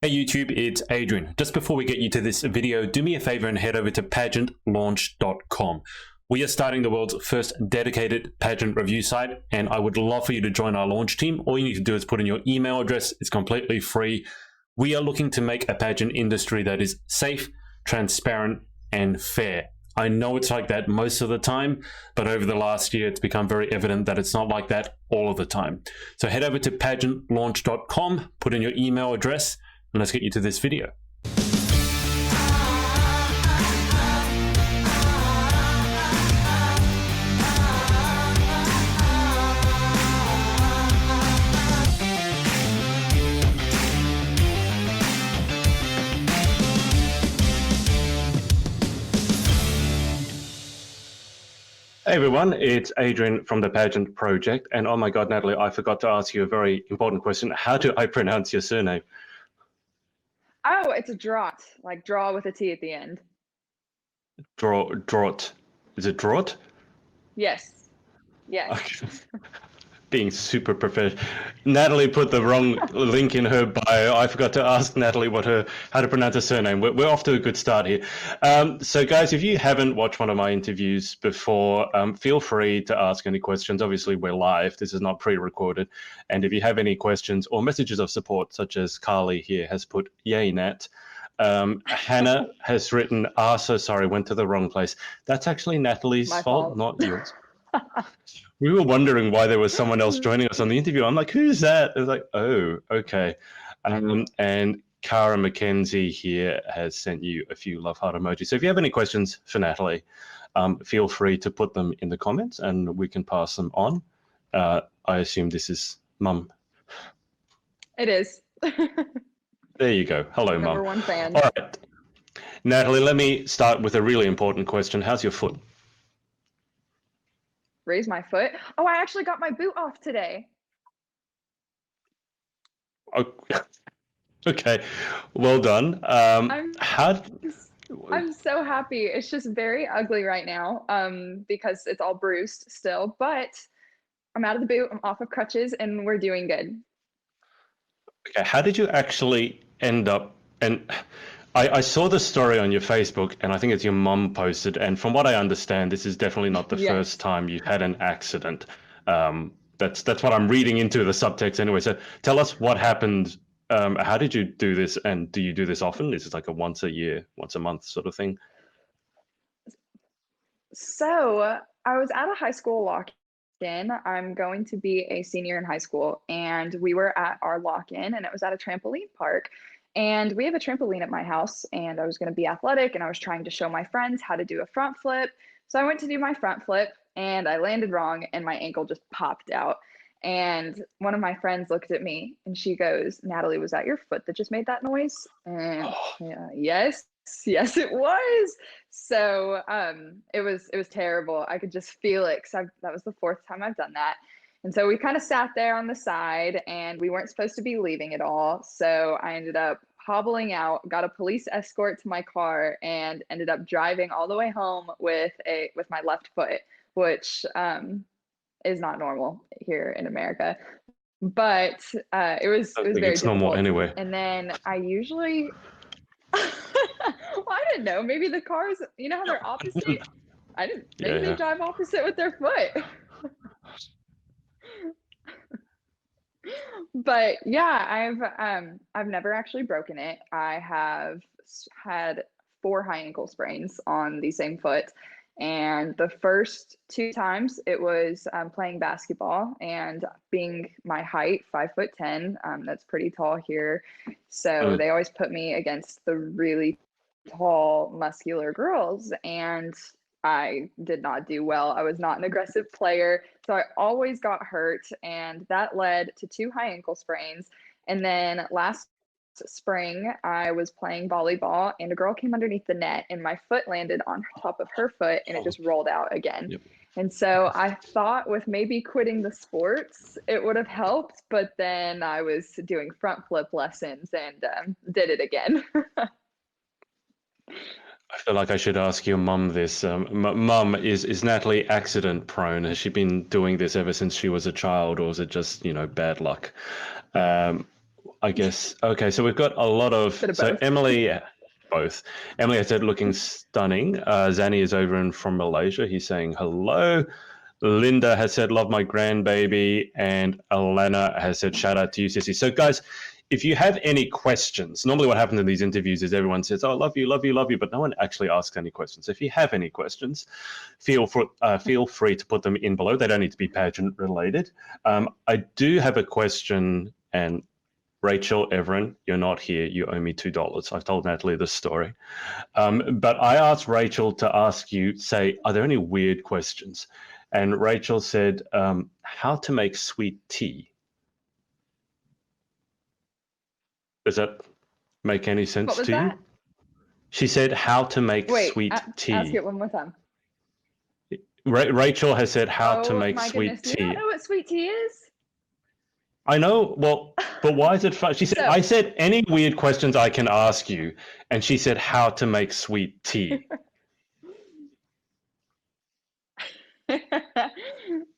Hey YouTube, it's Adrian. Just before we get you to this video, do me a favor and head over to pageantlaunch.com. We are starting the world's first dedicated pageant review site, and I would love for you to join our launch team. All you need to do is put in your email address. It's completely free. We are looking to make a pageant industry that is safe, transparent, and fair. I know it's like that most of the time, but over the last year, it's become very evident that it's not like that all of the time. So head over to pageantlaunch.com, put in your email address, and let's get you to this video. Hey everyone, it's Adrian from the Pageant Project. And oh my God, Natalie, I forgot to ask you a very important question. How do I pronounce your surname? Oh, it's a draught, like draw with a T at the end. Draught. Is it Draught? Yes. Yes. Okay. Being super professional. Natalie put the wrong link in her bio. I forgot to ask Natalie how to pronounce her surname. We're off to a good start here. So guys, if you haven't watched one of my interviews before, feel free to ask any questions. Obviously, we're live. This is not pre-recorded. And if you have any questions or messages of support, such as Carly here has put, yay, Nat. Hannah has written, so sorry, went to the wrong place. That's actually Natalie's fault, not yours. We were wondering why there was someone else joining us on the interview. I'm like, who's that? It's like, oh, okay. And Cara McKenzie here has sent you a few love heart emojis. So if you have any questions for Natalie, feel free to put them in the comments and we can pass them on. I assume this is Mum. It is. There you go. Hello, Mum. Number one fan. All right. Natalie, let me start with a really important question. How's your foot? Raise my foot. Oh, I actually got my boot off today. Okay, well done. I'm so happy. It's just very ugly right now because it's all bruised still, but I'm out of the boot, I'm off of crutches, and we're doing good. Okay, how did you actually end up, and I saw the story on your Facebook, and I think it's your mum posted, and from what I understand, this is definitely not the first time you've had an accident. That's what I'm reading into the subtext anyway. So tell us what happened. How did you do this, and do you do this often? Is it like a once a year, once a month sort of thing? So I was at a high school lock-in. I'm going to be a senior in high school, and we were at our lock-in, and it was at a trampoline park. And we have a trampoline at my house, and I was going to be athletic, and I was trying to show my friends how to do a front flip. So I went to do my front flip, and I landed wrong, and my ankle just popped out. And one of my friends looked at me, and she goes, "Natalie, was that your foot that just made that noise?" And yes, it was. So it was terrible. I could just feel it because that was the fourth time I've done that. And so we kind of sat there on the side, and we weren't supposed to be leaving at all. So I ended up hobbling out, got a police escort to my car, and ended up driving all the way home with my left foot, which is not normal here in America. But it was very difficult. Normal anyway. And then I usually, well, I didn't know. Maybe the cars, you know how they're opposite. Maybe they drive opposite with their foot. But yeah, I've never actually broken it. I have had 4 high ankle sprains on the same foot, and the first 2 times it was playing basketball, and being my height, 5'10", that's pretty tall here, so they always put me against the really tall, muscular girls, and I did not do well. I was not an aggressive player, so I always got hurt, and that led to 2 high ankle sprains. And then last spring, I was playing volleyball, and a girl came underneath the net, and my foot landed on top of her foot, and it just rolled out again. Yep. And so I thought with maybe quitting the sports, it would have helped, but then I was doing front flip lessons and did it again. I feel like I should ask your mum this. Mum, is Natalie accident prone? Has she been doing this ever since she was a child, or is it just, bad luck? I guess. Okay, so we've got a lot of. Bit of So both. Emily, both. Emily has said looking stunning. Zanny is over and from Malaysia. He's saying hello. Linda has said love my grandbaby, and Alana has said shout out to you, sissy. So guys, if you have any questions, normally what happens in these interviews is everyone says, "Oh, love you, love you, love you," but no one actually asks any questions. So if you have any questions, feel free to put them in below. They don't need to be pageant related. I do have a question, and Rachel, Everin, you're not here. You owe me $2. I've told Natalie this story. But I asked Rachel to ask you, say, are there any weird questions? And Rachel said, how to make sweet tea. Does that make any What sense was to you? that? She said, how to make Wait, sweet ask tea. it one more time. Rachel has said, how to Oh make my goodness. sweet Do you not tea. know what sweet tea is? I know, well, but why is it fun? She said, I So, said, any weird questions I can ask you. And she said, how to make sweet tea.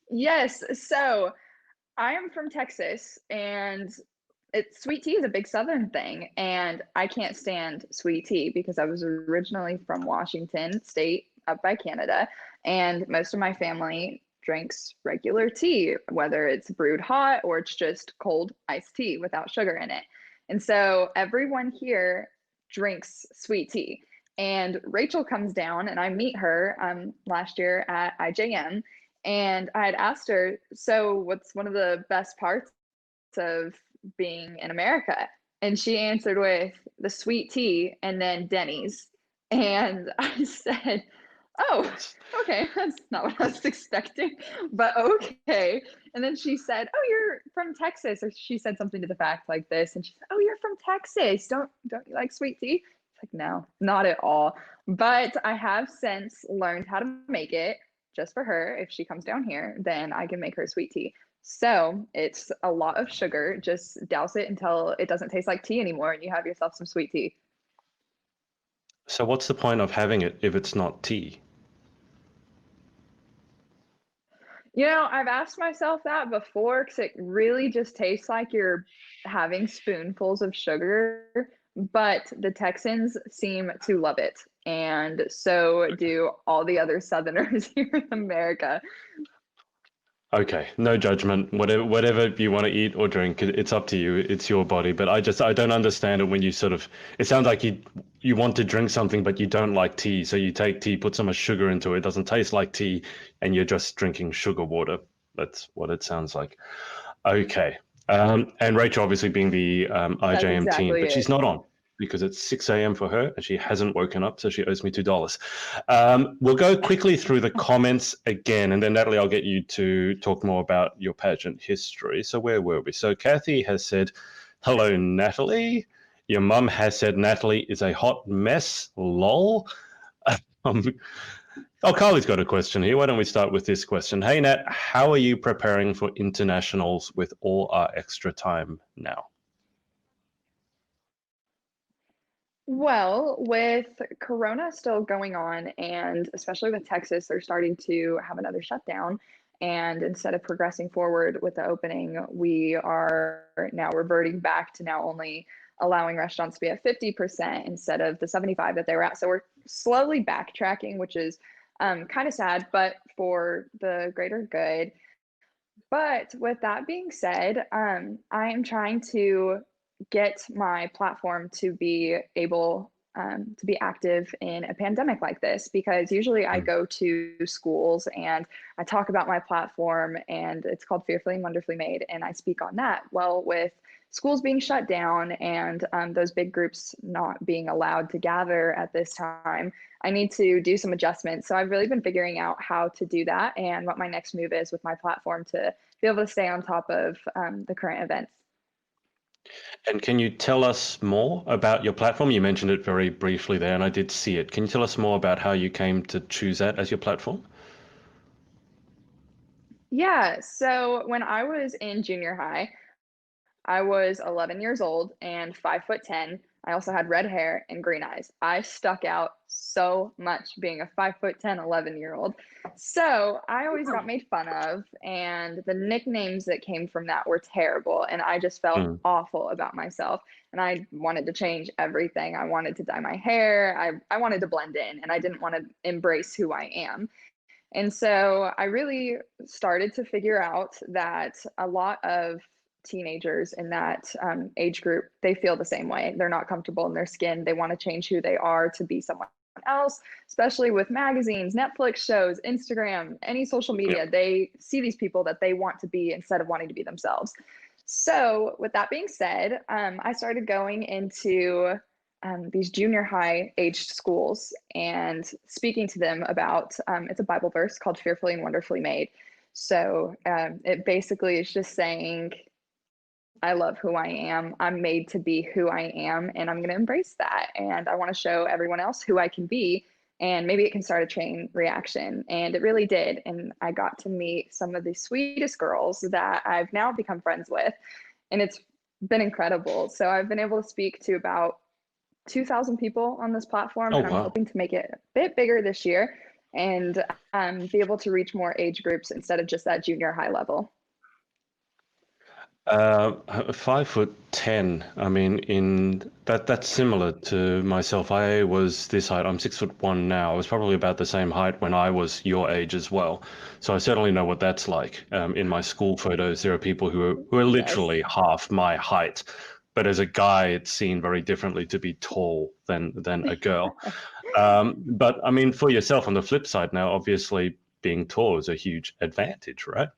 yes. So I am from Texas, and sweet tea is a big Southern thing, and I can't stand sweet tea because I was originally from Washington State, up by Canada, and most of my family drinks regular tea, whether it's brewed hot or it's just cold iced tea without sugar in it. And so everyone here drinks sweet tea. And Rachel comes down, and I meet her last year at IJM, and I had asked her, so what's one of the best parts of being in America? And she answered with the sweet tea and then Denny's. And I said, oh, okay, that's not what I was expecting, but okay. And then she said, oh, you're from Texas. Or she said something to the fact like this. And she said, oh, you're from Texas. Don't you like sweet tea? It's like, no, not at all. But I have since learned how to make it just for her. If she comes down here, then I can make her sweet tea. So it's a lot of sugar. Just douse it until it doesn't taste like tea anymore, and you have yourself some sweet tea. So what's the point of having it if it's not tea? I've asked myself that before because it really just tastes like you're having spoonfuls of sugar, but the Texans seem to love it. And so do all the other Southerners here in America. Okay, no judgment. Whatever you want to eat or drink, it's up to you. It's your body. But I don't understand it when you sort of. It sounds like you want to drink something, but you don't like tea. So you take tea, put so much sugar into it, it doesn't taste like tea, and you're just drinking sugar water. That's what it sounds like. Okay. And Rachel, obviously being the That's IJM teen, exactly but she's it. not on because it's 6 a.m. for her and she hasn't woken up, so she owes me $2. We'll go quickly through the comments again, and then Natalie, I'll get you to talk more about your pageant history. So where were we? So Kathy has said, hello, Natalie. Your mum has said Natalie is a hot mess, lol. Um, Oh, Carly's got a question here. Why don't we start with this question? Hey, Nat, how are you preparing for internationals with all our extra time now? Well, with Corona still going on, and especially with Texas, they're starting to have another shutdown. And instead of progressing forward with the opening, we are now reverting back to now only allowing restaurants to be at 50% instead of the 75 that they were at. So we're slowly backtracking, which is kind of sad, but for the greater good. But with that being said, I am trying to get my platform to be able to be active in a pandemic like this, because usually I go to schools and I talk about my platform, and it's called Fearfully and Wonderfully Made, and I speak on that. Well, with schools being shut down and those big groups not being allowed to gather at this time, I need to do some adjustments. So I've really been figuring out how to do that and what my next move is with my platform to be able to stay on top of the current events. And can you tell us more about your platform? You mentioned it very briefly there, and I did see it. Can you tell us more about how you came to choose that as your platform? Yeah, so when I was in junior high, I was 11 years old and 5'10". I also had red hair and green eyes. I stuck out so much being a 5'10", 11-year-old. So I always got made fun of, and the nicknames that came from that were terrible. And I just felt Mm. awful about myself. And I wanted to change everything. I wanted to dye my hair. I wanted to blend in, and I didn't want to embrace who I am. And so I really started to figure out that a lot of teenagers in that age group, they feel the same way. They're not comfortable in their skin. They want to change who they are to be someone else, especially with magazines, Netflix shows, Instagram, any social Yep. media. They see these people that they want to be instead of wanting to be themselves. So, with that being said, I started going into these junior high aged schools and speaking to them about it's a Bible verse called Fearfully and Wonderfully Made. So it basically is just saying, I love who I am. I'm made to be who I am, and I'm going to embrace that. And I want to show everyone else who I can be. And maybe it can start a chain reaction. And it really did. And I got to meet some of the sweetest girls that I've now become friends with. And it's been incredible. So I've been able to speak to about 2,000 people on this platform, Oh, and I'm wow. hoping to make it a bit bigger this year and be able to reach more age groups instead of just that junior high level. 5'10". I mean, in that's similar to myself. I was this height. I'm 6'1" now. I was probably about the same height when I was your age as well. So I certainly know what that's like. In my school photos, there are people who are Yes. literally half my height. But as a guy, it's seen very differently to be tall than a girl. But I mean, for yourself on the flip side now, obviously being tall is a huge advantage, right?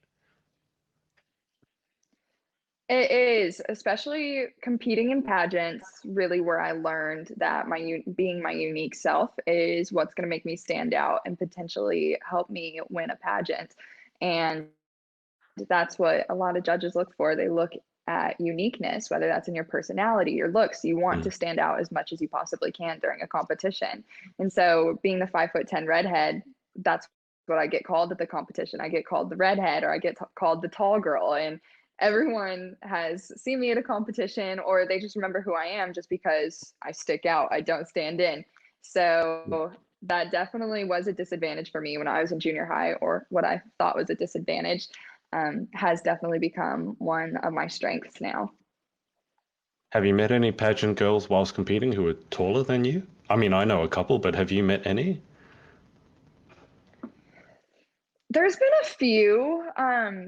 It is, especially competing in pageants, really where I learned that being my unique self is what's going to make me stand out and potentially help me win a pageant. And that's what a lot of judges look for. They look at uniqueness, whether that's in your personality, your looks. You want to Mm. stand out as much as you possibly can during a competition. And so, being the 5'10" redhead, that's what I get called at the competition. I get called the redhead, or I get called the tall girl. And everyone has seen me at a competition, or they just remember who I am just because I stick out. I don't stand in. So, that definitely was a disadvantage for me when I was in junior high, or what I thought was a disadvantage has definitely become one of my strengths now. Have you met any pageant girls whilst competing who are taller than you? I mean, I know a couple, but have you met any? There's been a few.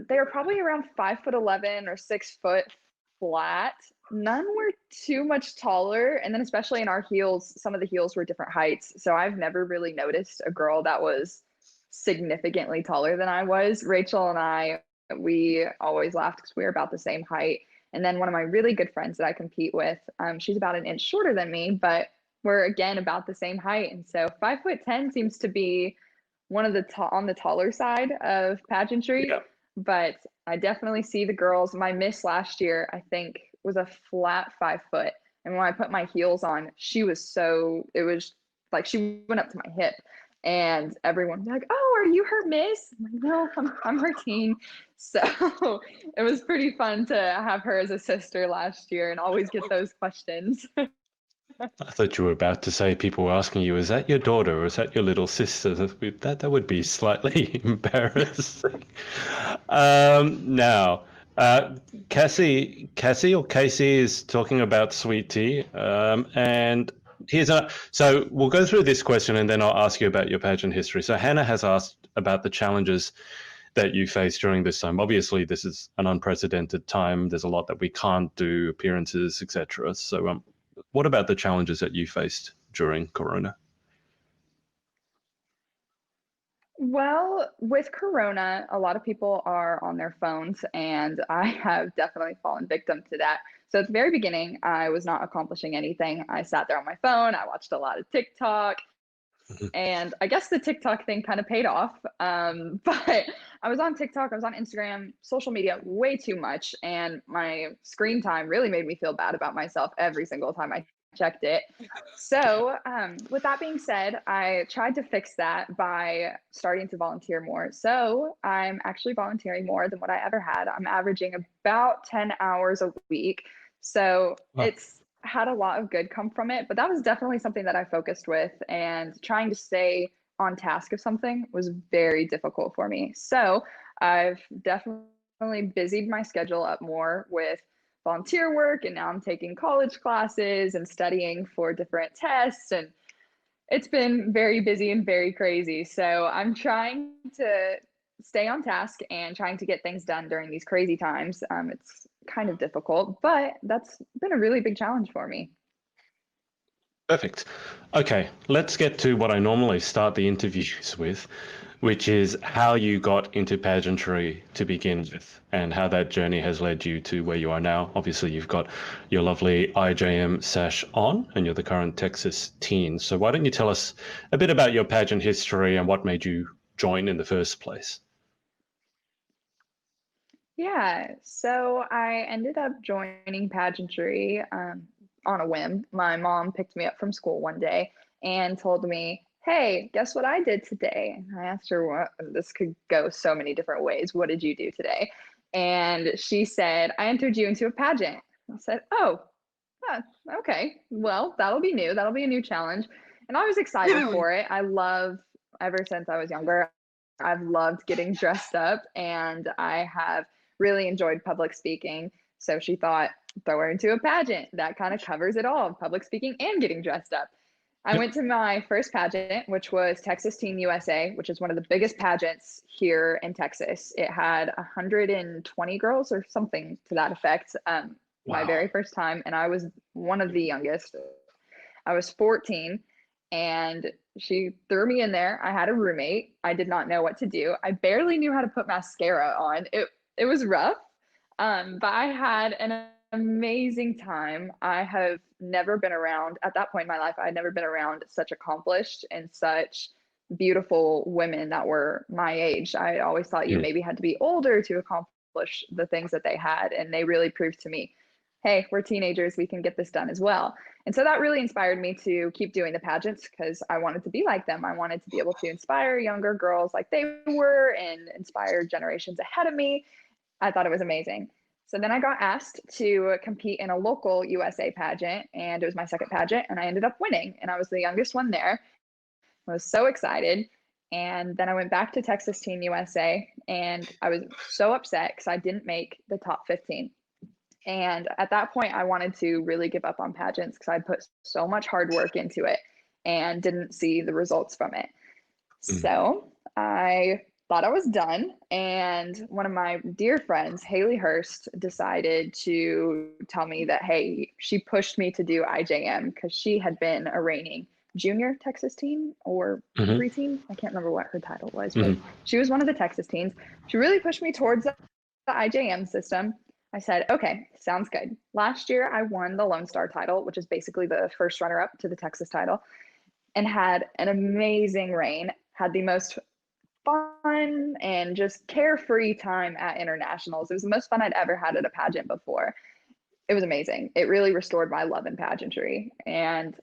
They were probably around 5'11" or 6 foot flat. None were too much taller. And then, especially in our heels, some of the heels were different heights. So I've never really noticed a girl that was significantly taller than I was. Rachel and I, we always laughed because we were about the same height. And then one of my really good friends that I compete with, she's about an inch shorter than me, but we're again about the same height. And so 5'10" seems to be one of the on the taller side of pageantry, Yeah. but I definitely see the girls. My miss last year, I think, was a flat 5 foot. And when I put my heels on, it was like she went up to my hip. And everyone was like, "Oh, are you her miss?" I'm like, "No, I'm her teen." So it was pretty fun to have her as a sister last year and always get those questions. I thought you were about to say people were asking you, is that your daughter or is that your little sister? That would be slightly embarrassing. Now, uh, Cassie or Casey is talking about sweet tea. And so we'll go through this question and then I'll ask you about your pageant history. So Hannah has asked about the challenges that you face during this time. Obviously, this is an unprecedented time. There's a lot that we can't do, appearances, etc. So, what about the challenges that you faced during Corona? Well, with Corona, a lot of people are on their phones, and I have definitely fallen victim to that. So at the very beginning, I was not accomplishing anything. I sat there on my phone, I watched a lot of TikTok, and I guess the TikTok thing kind of paid off. But I was on TikTok, I was on Instagram, social media way too much, and my screen time really made me feel bad about myself every single time I checked it. So, with that being said, I tried to fix that by starting to volunteer more. So, I'm actually volunteering more than what I ever had. I'm averaging about 10 hours a week. So, Oh, had a lot of good come from it, but that was definitely something that I focused with, and trying to stay on task of something was very difficult for me. So I've definitely busied my schedule up more with volunteer work, and now I'm taking college classes and studying for different tests, and it's been very busy and very crazy. So I'm trying to stay on task and trying to get things done during these crazy times. It's kind of difficult, but that's been a really big challenge for me. Perfect. Okay, let's get to what I normally start the interviews with, which is how you got into pageantry to begin with and how that journey has led you to where you are now. Obviously, you've got your lovely IJM sash on and you're the current Texas Teen. So why don't you tell us a bit about your pageant history and what made you join in the first place? Yeah, so I ended up joining pageantry on a whim. My mom picked me up from school one day and told me, "Hey, guess what I did today?" And I asked her, "What?" This could go so many different ways. "What did you do today?" And she said, "I entered you into a pageant." I said, "Oh, huh, okay. Well, that'll be new. That'll be a new challenge." And I was excited for it. Ever since I was younger, I've loved getting dressed up, and I have really enjoyed public speaking. So she thought, throw her into a pageant. That kind of covers it all, public speaking and getting dressed up. I Yep. went to my first pageant, which was Texas Teen USA, which is one of the biggest pageants here in Texas. It had 120 girls or something to that effect. My Wow. very first time, and I was one of the youngest. I was 14, and she threw me in there. I had a roommate. I did not know what to do. I barely knew how to put mascara on. It was rough, but I had an amazing time. I have never been around, at that point in my life, I had never been around such accomplished and such beautiful women that were my age. I always thought you Mm. maybe had to be older to accomplish the things that they had, and they really proved to me, hey, we're teenagers, we can get this done as well. And so that really inspired me to keep doing the pageants, because I wanted to be like them. I wanted to be able to inspire younger girls like they were and inspire generations ahead of me. I thought it was amazing. So then I got asked to compete in a local USA pageant, and it was my second pageant, and I ended up winning. And I was the youngest one there. I was so excited. And then I went back to Texas Teen USA, and I was so upset because I didn't make the top 15. And at that point, I wanted to really give up on pageants because I put so much hard work into it and didn't see the results from it. Mm. So I thought I was done. And one of my dear friends, Haley Hurst, decided to tell me that, hey, she pushed me to do IJM because she had been a reigning junior Texas teen or Hmm. preteen. I can't remember what her title was, but Hmm. she was one of the Texas teens. She really pushed me towards the IJM system. I said, okay, sounds good. Last year, I won the Lone Star title, which is basically the first runner up to the Texas title, and had an amazing reign, had the most fun and just carefree time at internationals. It was the most fun I'd ever had at a pageant before. It was amazing. It really restored my love in pageantry, and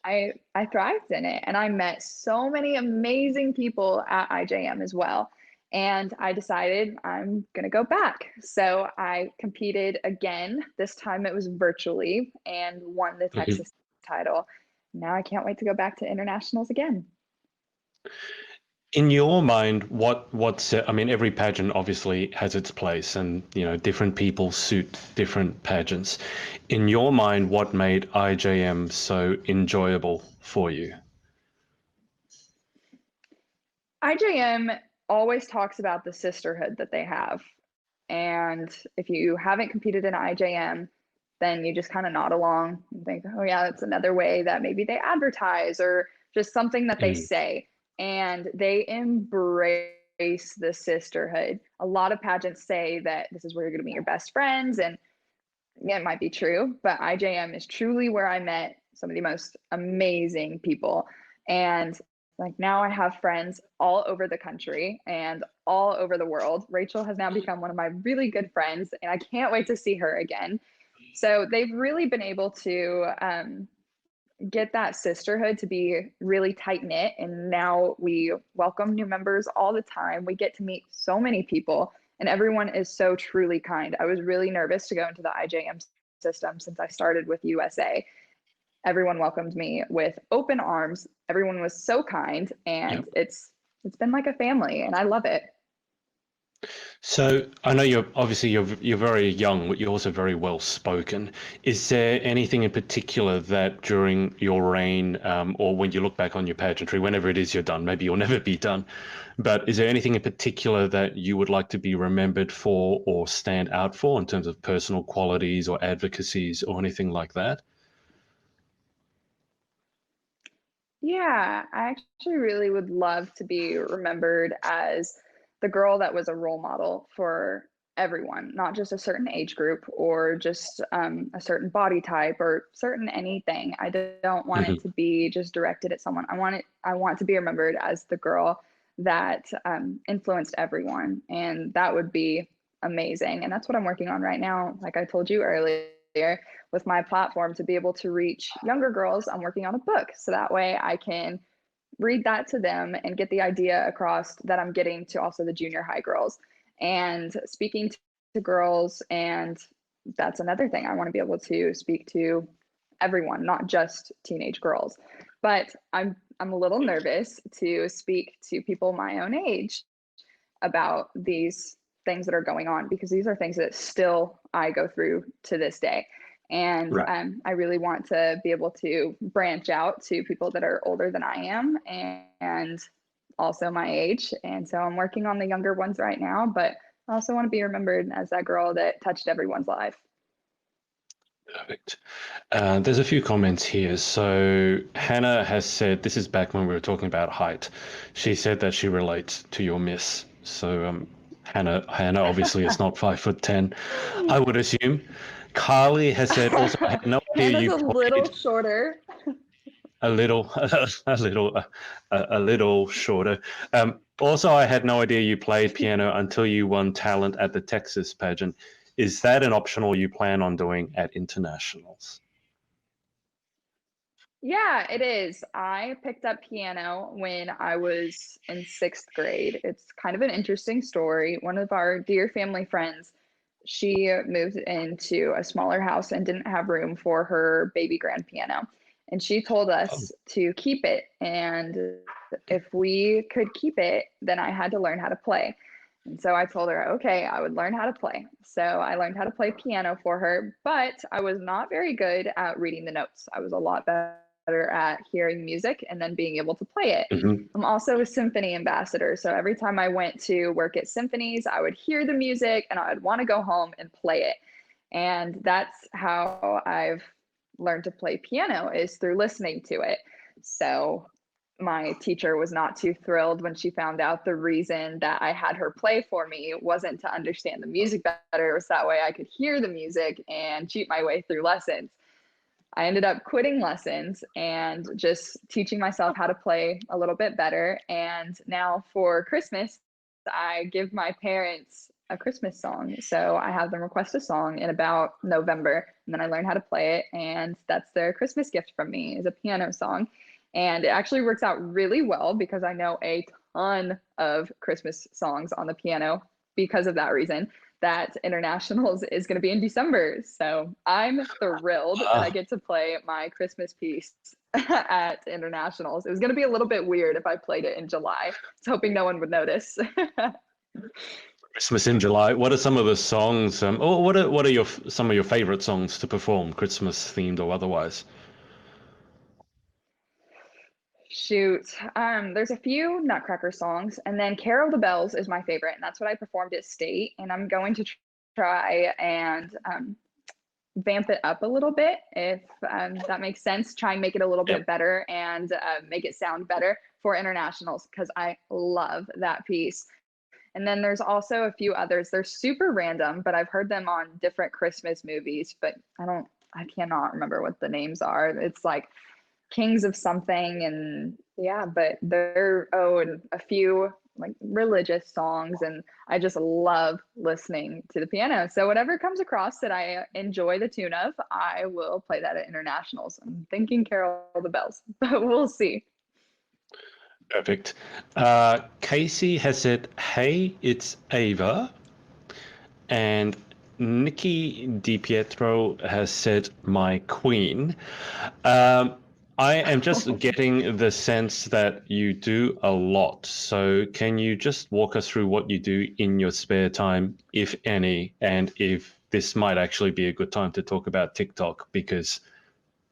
I thrived in it, and I met so many amazing people at IJM as well. And I decided I'm going to go back. So I competed again. This time it was virtually, and won the Hmm. Texas title. Now I can't wait to go back to internationals again. In your mind, I mean, every pageant obviously has its place, and different people suit different pageants. In your mind, what made IJM so enjoyable for you? IJM always talks about the sisterhood that they have. And if you haven't competed in IJM, then you just kind of nod along and think, oh, yeah, that's another way that maybe they advertise, or just something that they Mm. say. And they embrace the sisterhood. A lot of pageants say that this is where you're going to meet your best friends. And yeah, it might be true, but IJM is truly where I met some of the most amazing people. And like now I have friends all over the country and all over the world. Rachel has now become one of my really good friends, and I can't wait to see her again. So they've really been able to get that sisterhood to be really tight knit. And now we welcome new members all the time. We get to meet so many people, and everyone is so truly kind. I was really nervous to go into the IJM system since I started with USA. Everyone welcomed me with open arms. Everyone was so kind, and it's been like a family, and I love it. So I know you're very young, but you're also very well spoken. Is there anything in particular that during your reign, or when you look back on your pageantry, whenever it is you're done, maybe you'll never be done, but is there anything in particular that you would like to be remembered for or stand out for in terms of personal qualities or advocacies or anything like that? Yeah, I actually really would love to be remembered as the girl that was a role model for everyone, not just a certain age group or just a certain body type or certain anything. I don't want it Hmm. to be just directed at someone. I want to be remembered as the girl that influenced everyone, and that would be amazing. And that's what I'm working on right now. Like I told you earlier, with my platform to be able to reach younger girls, I'm working on a book. So that way I can read that to them and get the idea across that I'm getting to also the junior high girls and speaking to girls. And that's another thing. I want to be able to speak to everyone, not just teenage girls. But I'm a little nervous to speak to people my own age about these things that are going on, because these are things that still I go through to this day. And Right. I really want to be able to branch out to people that are older than I am and also my age. And so I'm working on the younger ones right now, but I also want to be remembered as that girl that touched everyone's life. Perfect. There's a few comments here. So Hannah has said, this is back when we were talking about height. She said that she relates to your miss. So Hannah obviously is not 5'10", I would assume. Carly has said also, I had no idea Hannah's you a little played shorter. a little, a little shorter. Also, I had no idea you played piano until you won talent at the Texas pageant. Is that an optional you plan on doing at internationals? Yeah, it is. I picked up piano when I was in sixth grade. It's kind of an interesting story. One of our dear family friends, she moved into a smaller house and didn't have room for her baby grand piano. And she told Oh. us to keep it. And if we could keep it, then I had to learn how to play. And so I told her, okay, I would learn how to play. So I learned how to play piano for her, but I was not very good at reading the notes. I was a lot better at hearing music and then being able to play it. Mhm. I'm also a symphony ambassador. So every time I went to work at symphonies, I would hear the music and I would want to go home and play it. And that's how I've learned to play piano, is through listening to it. So my teacher was not too thrilled when she found out the reason that I had her play for me wasn't to understand the music better. It was that way I could hear the music and cheat my way through lessons. I ended up quitting lessons and just teaching myself how to play a little bit better. And now for Christmas, I give my parents a Christmas song. So I have them request a song in about November, and then I learn how to play it. And that's their Christmas gift from me, is a piano song. And it actually works out really well because I know a ton of Christmas songs on the piano because of that reason. That internationals is going to be in December. So I'm thrilled that I Ah, get to play my Christmas piece at internationals. It was going to be a little bit weird if I played it in July. I was hoping no one would notice. Christmas in July. What are some of the songs? Or what are some of your favorite songs to perform, Christmas themed or otherwise? Shoot. There's a few Nutcracker songs, and then Carol the Bells is my favorite, and that's what I performed at state. And I'm going to try and vamp it up a little bit, if that makes sense. Try and make it a little Yep. bit better and make it sound better for internationals, because I love that piece. And then there's also a few others. They're super random, but I've heard them on different Christmas movies, but I cannot remember what the names are. It's like Kings of something, and yeah, but and a few like religious songs, and I just love listening to the piano. So whatever comes across that I enjoy the tune of, I will play that at internationals. I'm thinking Carol the Bells, but we'll see. Perfect. Casey has said, "Hey, it's Ava," and Nikki DiPietro has said my queen. Um, I am just getting the sense that you do a lot. So can you just walk us through what you do in your spare time, if any, and if this might actually be a good time to talk about TikTok, because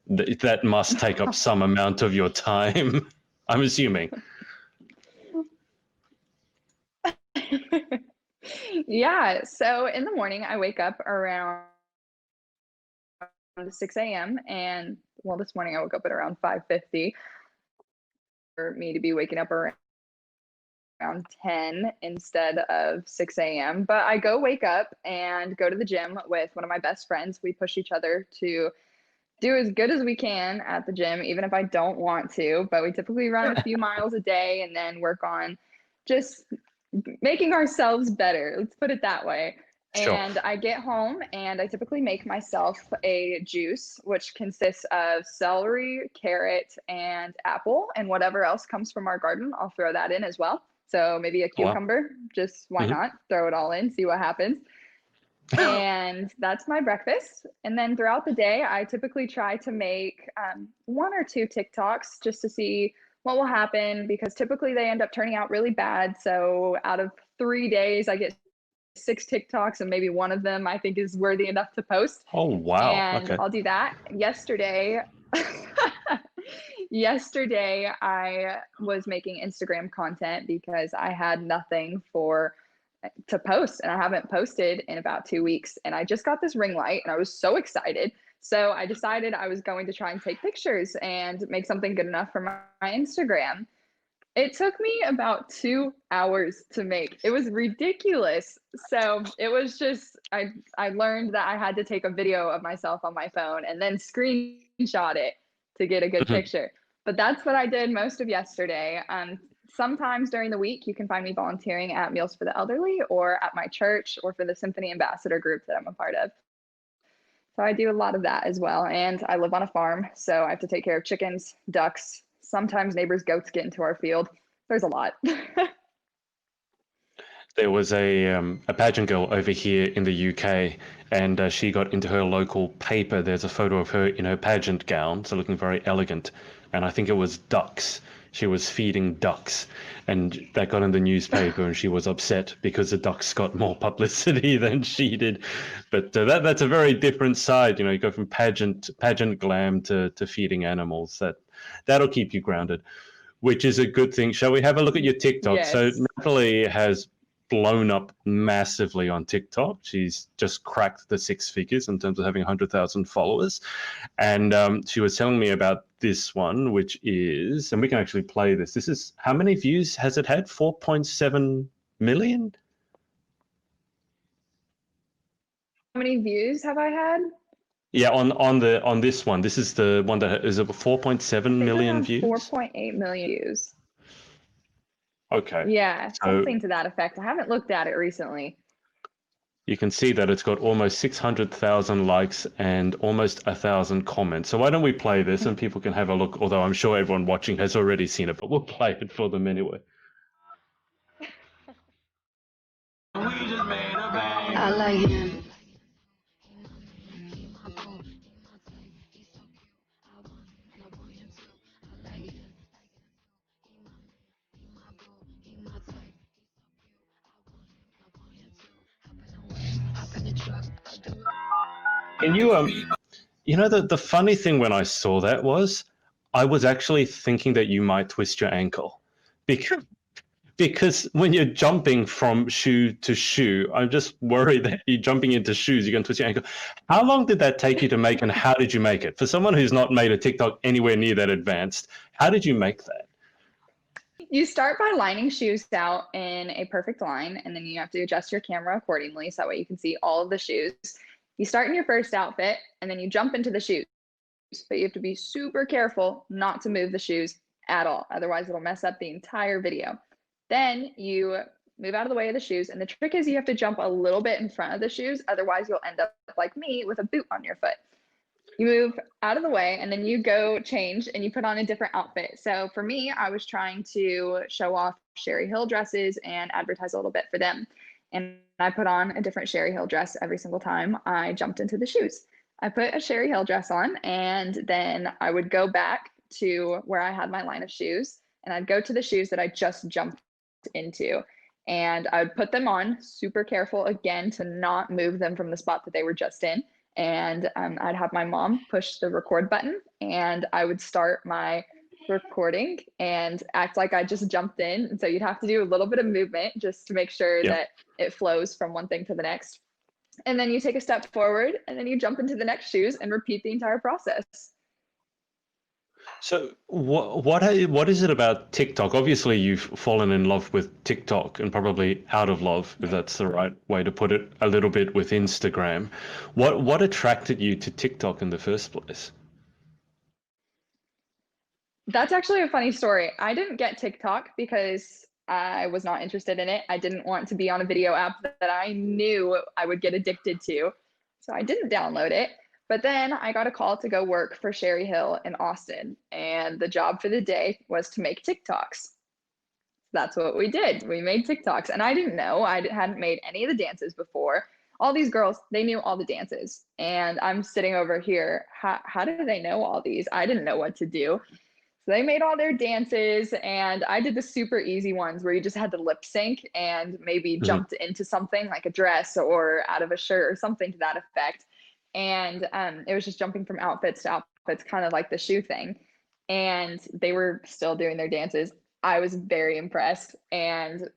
that must take up some amount of your time, I'm assuming. Yeah, so in the morning, I wake up around 6 a.m. and well, this morning I woke up at around 5:50 for me to be waking up around 10 instead of 6 a.m. But I go wake up and go to the gym with one of my best friends. We push each other to do as good as we can at the gym, even if I don't want to. But we typically run a few miles a day and then work on just making ourselves better. Let's put it that way. Sure. And I get home and I typically make myself a juice, which consists of celery, carrot, and apple, and whatever else comes from our garden, I'll throw that in as well. So maybe a Wow. cucumber, just why not? Throw it all in, see what happens. And that's my breakfast. And then throughout the day, I typically try to make one or two TikToks just to see what will happen, because typically they end up turning out really bad. So out of 3 days, I get 6 TikToks, and maybe one of them I think is worthy enough to post. Oh, wow. And Okay. I'll do that. Yesterday, I was making Instagram content because I had nothing to post, and I haven't posted in about 2 weeks. And I just got this ring light and I was so excited. So I decided I was going to try and take pictures and make something good enough for my Instagram. It took me about 2 hours to make. It was ridiculous. So it was just, I learned that I had to take a video of myself on my phone and then screenshot it to get a good picture. But that's what I did most of yesterday. Sometimes during the week, you can find me volunteering at Meals for the Elderly or at my church or for the Symphony Ambassador group that I'm a part of. So I do a lot of that as well. And I live on a farm, so I have to take care of chickens, ducks. Sometimes neighbors' goats get into our field. There's a lot. There was a pageant girl over here in the UK, and she got into her local paper. There's a photo of her in her pageant gown, so looking very elegant. And I think it was ducks. She was feeding ducks, and that got in the newspaper, and she was upset because the ducks got more publicity than she did. But that's a very different side. You know, you go from pageant glam to feeding animals. That'll keep you grounded, which is a good thing. Shall we have a look at your TikTok? Yes. So Natalie has blown up massively on TikTok. She's just cracked the 6 figures in terms of having 100,000 followers. And she was telling me about this one, which is, and we can actually play this. This is, how many views has it had? 4.7 million? How many views have I had? Yeah, on this one. This is the one that is 4.7 million views. 4.8 million views. Okay. Yeah, So something to that effect. I haven't looked at it recently. you can see that it's got almost 600,000 likes and almost 1,000 comments. So why don't we play this and people can have a look, although I'm sure everyone watching has already seen it, but we'll play it for them anyway. I like him. Can you know, the funny thing when I saw that was I was actually thinking that you might twist your ankle because when you're jumping from shoe to shoe, I'm just worried that you're jumping into shoes, you're going to twist your ankle. How long did that take you to make, and how did you make it? For someone who's not made a TikTok anywhere near that advanced, how did you make that? You start by lining shoes out in a perfect line, and then you have to adjust your camera accordingly so that way you can see all of the shoes. You start in your first outfit, and then you jump into the shoes. But you have to be super careful not to move the shoes at all. Otherwise, it'll mess up the entire video. Then you move out of the way of the shoes. And the trick is you have to jump a little bit in front of the shoes. Otherwise, you'll end up like me with a boot on your foot. You move out of the way, and then you go change and you put on a different outfit. So for me, I was trying to show off Sherry Hill dresses and advertise a little bit for them. And I put on a different Sherry Hill dress every single time I jumped into the shoes. I put a Sherry Hill dress on, and then I would go back to where I had my line of shoes, and I'd go to the shoes that I just jumped into. And I would put them on, super careful again to not move them from the spot that they were just in. And I'd have my mom push the record button, and I would start my recording and act like I just jumped in. And so you'd have to do a little bit of movement just to make sure that it flows from one thing to the next. And then you take a step forward, and then you jump into the next shoes and repeat the entire process. So what is it about TikTok? Obviously, you've fallen in love with TikTok and probably out of love, if that's the right way to put it, a little bit with Instagram. What attracted you to TikTok in the first place? That's actually a funny story. I didn't get TikTok because I was not interested in it. I didn't want to be on a video app that I knew I would get addicted to. So I didn't download it. But then I got a call to go work for Sherry Hill in Austin. And the job for the day was to make TikToks. That's what we did. We made TikToks. And I didn't know. I hadn't made any of the dances before. All these girls, they knew all the dances. And I'm sitting over here. How do they know all these? I didn't know what to do. So they made all their dances, and I did the super easy ones where you just had to lip sync and maybe jumped into something like a dress or out of a shirt or something to that effect. And it was just jumping from outfits to outfits, kind of like the shoe thing. And they were still doing their dances. I was very impressed, and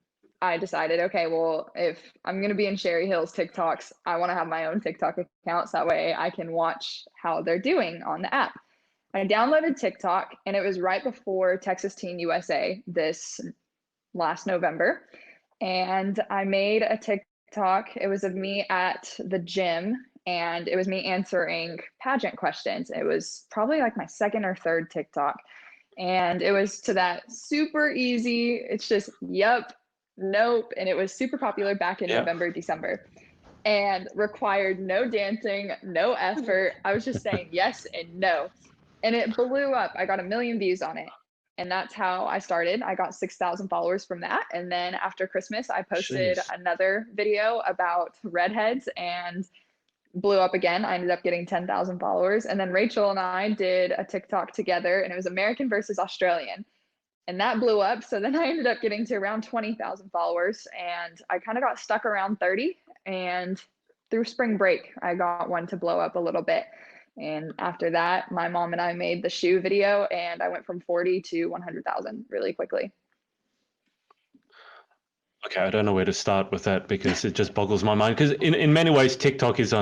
I decided, okay, well, if I'm going to be in Sherry Hill's TikToks, I want to have my own TikTok account so that way I can watch how they're doing on the app. I downloaded TikTok, and it was right before Texas Teen USA this last November. And I made a TikTok. It was of me at the gym, and it was me answering pageant questions. It was probably like my second or third TikTok. And it was to that super easy, it's just, yep, nope. And it was super popular back in November, December, and required no dancing, no effort. I was just saying yes and no. And it blew up. I got 1 million views on it. And that's how I started. I got 6,000 followers from that. And then after Christmas, I posted another video about redheads and blew up again. I ended up getting 10,000 followers. And then Rachel and I did a TikTok together, and it was American versus Australian. And that blew up. So then I ended up getting to around 20,000 followers. And I kind of got stuck around 30. And through spring break, I got one to blow up a little bit. And after that, my mom and I made the shoe video, and I went from 40 to 100,000 really quickly. Okay, I don't know where to start with that because it just boggles my mind. Because in many ways, TikTok is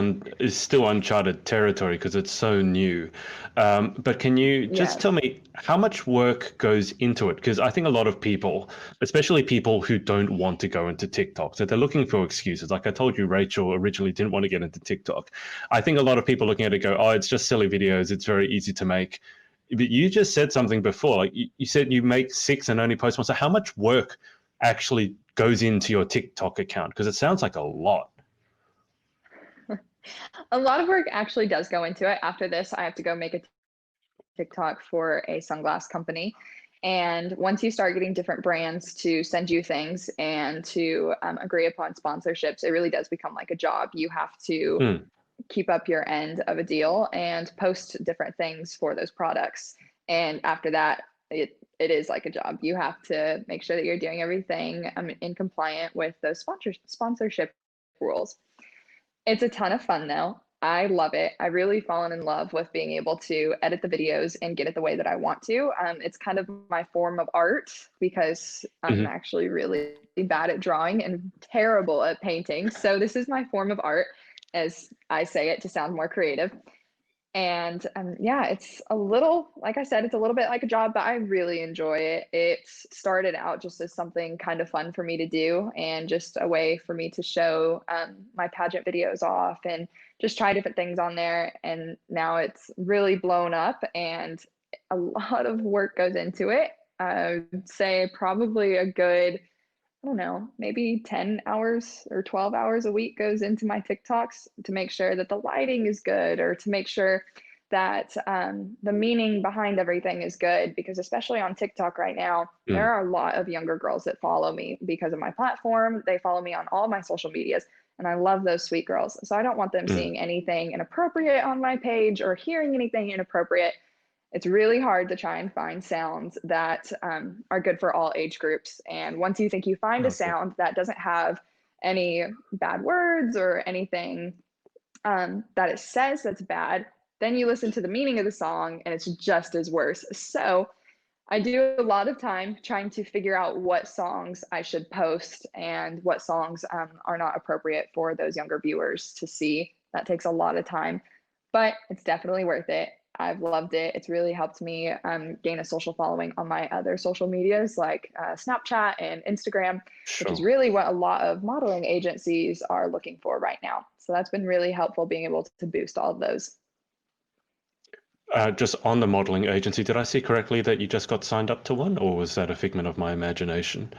still uncharted territory because it's so new. But can you just tell me how much work goes into it? Because I think a lot of people, especially people who don't want to go into TikTok, so they're looking for excuses. Like I told you, Rachel originally didn't want to get into TikTok. I think a lot of people looking at it go, "Oh, it's just silly videos. It's very easy to make." But you just said something before. Like you said, you make 6 and only post one. So how much work actually goes into your TikTok account? Because it sounds like a lot. A lot of work actually does go into it. After this, I have to go make a TikTok for a sunglass company. And once you start getting different brands to send you things and to agree upon sponsorships, it really does become like a job. You have to keep up your end of a deal and post different things for those products. And after that, it is like a job. You have to make sure that you're doing everything in compliant with those sponsorship rules. It's a ton of fun though. I love it. I really fallen in love with being able to edit the videos and get it the way that I want to. It's kind of my form of art because I'm actually really bad at drawing and terrible at painting. So this is my form of art, as I say it to sound more creative. And yeah, it's a little, like I said, it's a little bit like a job, but I really enjoy it. It started out just as something kind of fun for me to do and just a way for me to show my pageant videos off and just try different things on there. And now it's really blown up and a lot of work goes into it. I would say probably a good, I don't know, maybe 10 hours or 12 hours a week goes into my TikToks to make sure that the lighting is good or to make sure that the meaning behind everything is good, because especially on TikTok right now, there are a lot of younger girls that follow me because of my platform. They follow me on all my social medias, and I love those sweet girls. So I don't want them seeing anything inappropriate on my page or hearing anything inappropriate. It's really hard to try and find sounds that are good for all age groups. And once you think you find a sound that doesn't have any bad words or anything that it says that's bad, then you listen to the meaning of the song and it's just as worse. So I do a lot of time trying to figure out what songs I should post and what songs are not appropriate for those younger viewers to see. That takes a lot of time, but it's definitely worth it. I've loved it. It's really helped me gain a social following on my other social medias like Snapchat and Instagram, which is really what a lot of modeling agencies are looking for right now. So that's been really helpful, being able to boost all of those. Just on the modeling agency, did I see correctly that you just got signed up to one, or was that a figment of my imagination?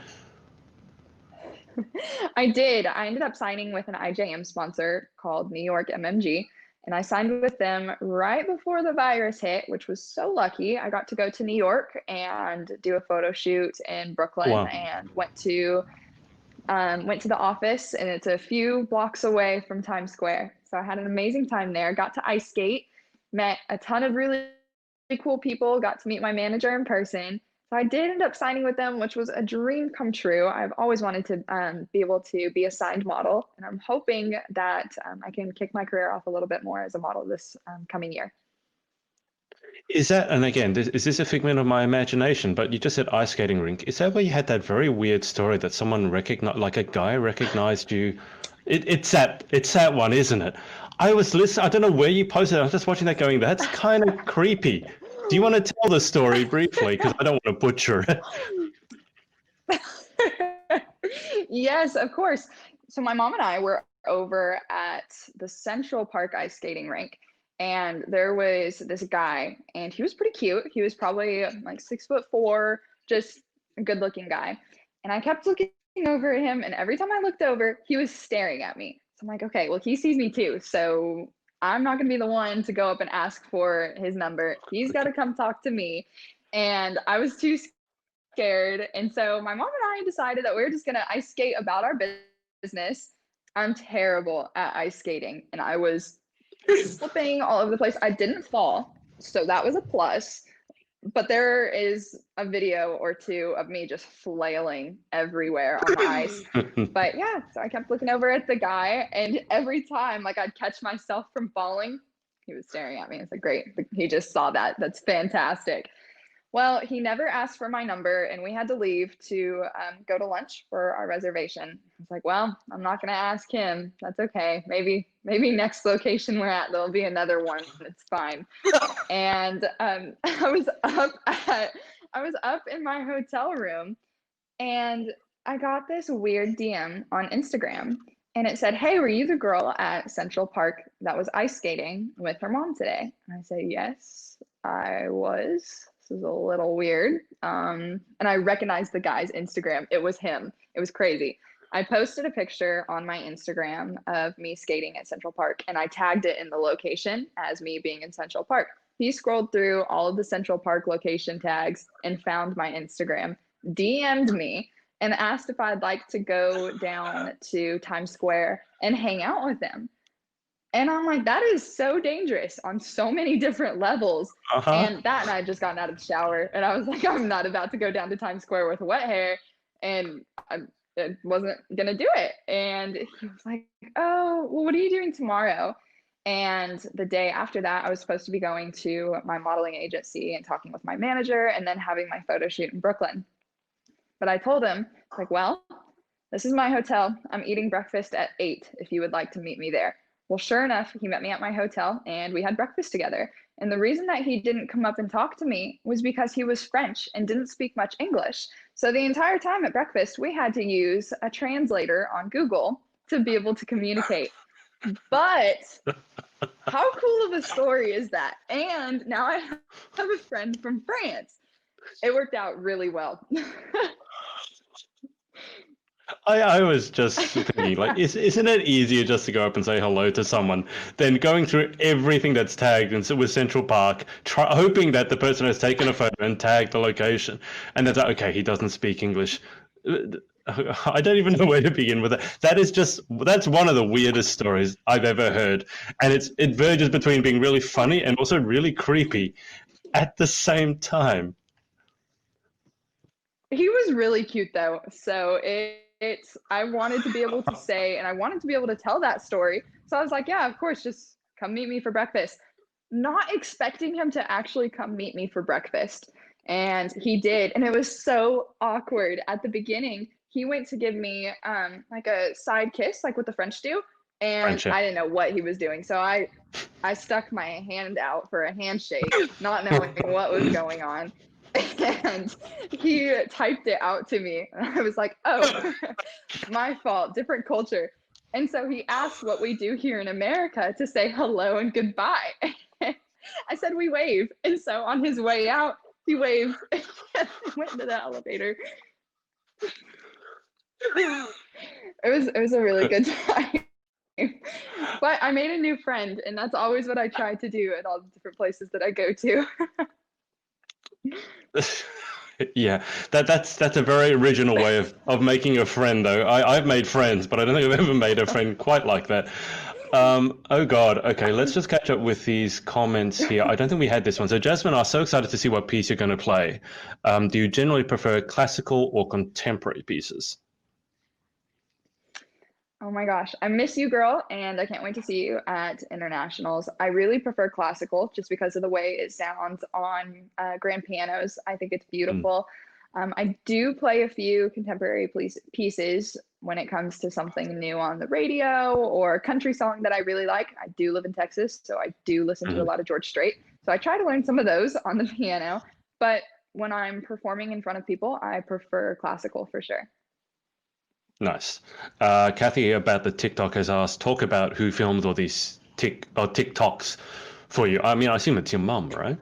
I did. I ended up signing with an IJM sponsor called New York MMG. And I signed with them right before the virus hit, which was so lucky. I got to go to New York and do a photo shoot in Brooklyn, and went to the office, and it's a few blocks away from Times Square. So I had an amazing time there. Got to ice skate, met a ton of really cool people, got to meet my manager in person. So I did end up signing with them, which was a dream come true. I've always wanted to be able to be a signed model, and I'm hoping that I can kick my career off a little bit more as a model this coming year. Is that, and again, is this a figment of my imagination? But you just said ice skating rink. Is that where you had that very weird story that someone recognized, like a guy recognized you? It's that one, isn't it? I was listening. I don't know where you posted it. I was just watching that, going, that's kind of creepy. Do you want to tell the story briefly? Because I don't want to butcher it. Yes, of course. So my mom and I were over at the Central Park ice skating rink, and there was this guy, and he was pretty cute. He was probably like 6'4", just a good looking guy. And I kept looking over at him, and every time I looked over, he was staring at me. So I'm like, okay, well, he sees me too. So I'm not going to be the one to go up and ask for his number. He's got to come talk to me. And I was too scared. And so my mom and I decided that we were just going to ice skate about our business. I'm terrible at ice skating, and I was slipping all over the place. I didn't fall, so that was a plus. But there is a video or two of me just flailing everywhere on the ice. But yeah, so I kept looking over at the guy, and every time like I'd catch myself from falling, he was staring at me. It's like, great, he just saw that. That's fantastic. Well, he never asked for my number, and we had to leave to go to lunch for our reservation. I was like, well, I'm not going to ask him. That's okay. Maybe next location we're at, there'll be another one. It's fine. And I was up in my hotel room, and I got this weird DM on Instagram, and it said, hey, were you the girl at Central Park that was ice skating with her mom today? And I said, yes, I was. This is a little weird. And I recognized the guy's Instagram. It was him. It was crazy. I posted a picture on my Instagram of me skating at Central Park, and I tagged it in the location as me being in Central Park. He scrolled through all of the Central Park location tags and found my Instagram, DM'd me, and asked if I'd like to go down to Times Square and hang out with him. And I'm like, that is so dangerous on so many different levels. And I just gotten out of the shower, and I was like, I'm not about to go down to Times Square with wet hair. And I wasn't going to do it. And he was like, oh, well, what are you doing tomorrow? And the day after that, I was supposed to be going to my modeling agency and talking with my manager, and then having my photo shoot in Brooklyn. But I told him, like, well, this is my hotel. I'm eating breakfast at 8 if you would like to meet me there. Well, sure enough, he met me at my hotel, and we had breakfast together. And the reason that he didn't come up and talk to me was because he was French and didn't speak much English. So the entire time at breakfast, we had to use a translator on Google to be able to communicate. But how cool of a story is that? And now I have a friend from France. It worked out really well. I was just thinking, like, isn't it easier just to go up and say hello to someone than going through everything that's tagged and so with Central Park, hoping that the person has taken a photo and tagged the location, and that's like, okay, he doesn't speak English. I don't even know where to begin with that. That's one of the weirdest stories I've ever heard, and it verges between being really funny and also really creepy at the same time. He was really cute though. So it's I wanted to be able to say and I wanted to be able to tell that story. So I was like, yeah, of course, just come meet me for breakfast. Not expecting him to actually come meet me for breakfast. And he did. And it was so awkward at the beginning. He went to give me like a side kiss, like what the French do. And Friendship. I didn't know what he was doing. So I stuck my hand out for a handshake, not knowing what was going on. And he typed it out to me. And I was like, oh, my fault, different culture. And so he asked what we do here in America to say hello and goodbye. I said, we wave. And so on his way out, he waved and went into the elevator. It was a really good time. But I made a new friend, and that's always what I try to do at all the different places that I go to. Yeah, that's a very original way of making a friend, though. I've made friends, but I don't think I've ever made a friend quite like that. Oh God. Okay, let's just catch up with these comments here. I don't think we had this one. So Jasmine asked, so excited to see what piece you're going to play. Do you generally prefer classical or contemporary pieces? Oh my gosh, I miss you, girl, and I can't wait to see you at internationals. I really prefer classical just because of the way it sounds on grand pianos. I think it's Mm, beautiful. I do play a few contemporary pieces when it comes to something new on the radio or a country song that I really like. I do live in Texas, so I do listen to a mm. lot of George Strait. So I try to learn some of those on the piano, but when I'm performing in front of people, I prefer classical for sure. Nice. Kathy about the TikTok has asked, talk about who filmed all these TikToks for you. I mean, I assume it's your mum, right?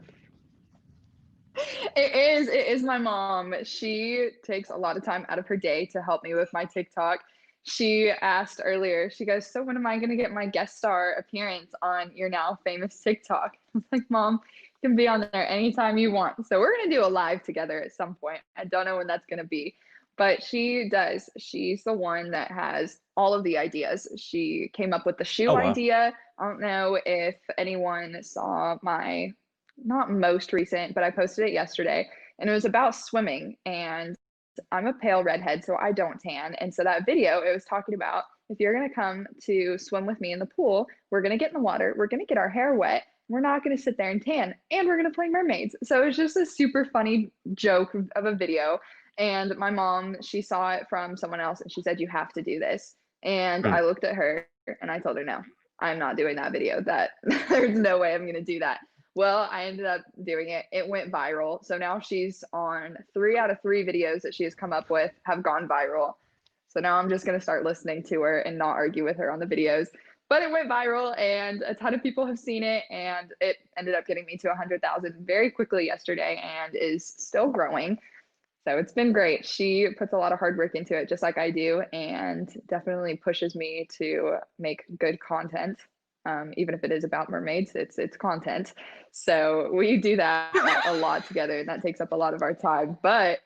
It is my mom. She takes a lot of time out of her day to help me with my TikTok. She asked earlier, she goes, so when am I going to get my guest star appearance on your now famous TikTok? I was like, Mom, you can be on there anytime you want. So we're going to do a live together at some point. I don't know when that's going to be, but she does. She's the one that has all of the ideas. She came up with the Oh shoe wow. idea. I don't know if anyone saw my not most recent, but I posted it yesterday, and it was about swimming. And I'm a pale redhead, so I don't tan. And so that video, it was talking about if you're going to come to swim with me in the pool, we're going to get in the water, we're going to get our hair wet, we're not going to sit there and tan, and we're going to play mermaids. So it's just a super funny joke of a video. And my mom, she saw it from someone else and she said, you have to do this. And Mm. I looked at her and I told her, no, I'm not doing that video. That there's no way I'm going to do that. Well, I ended up doing it. It went viral. So now she's on 3 out of 3 videos that she has come up with have gone viral. So now I'm just going to start listening to her and not argue with her on the videos. But it went viral and a ton of people have seen it. And it ended up getting me to 100,000 very quickly yesterday and is still growing. So it's been great. She puts a lot of hard work into it, just like I do, and definitely pushes me to make good content. Even if it is about mermaids, it's content. So we do that a lot together, and that takes up a lot of our time. But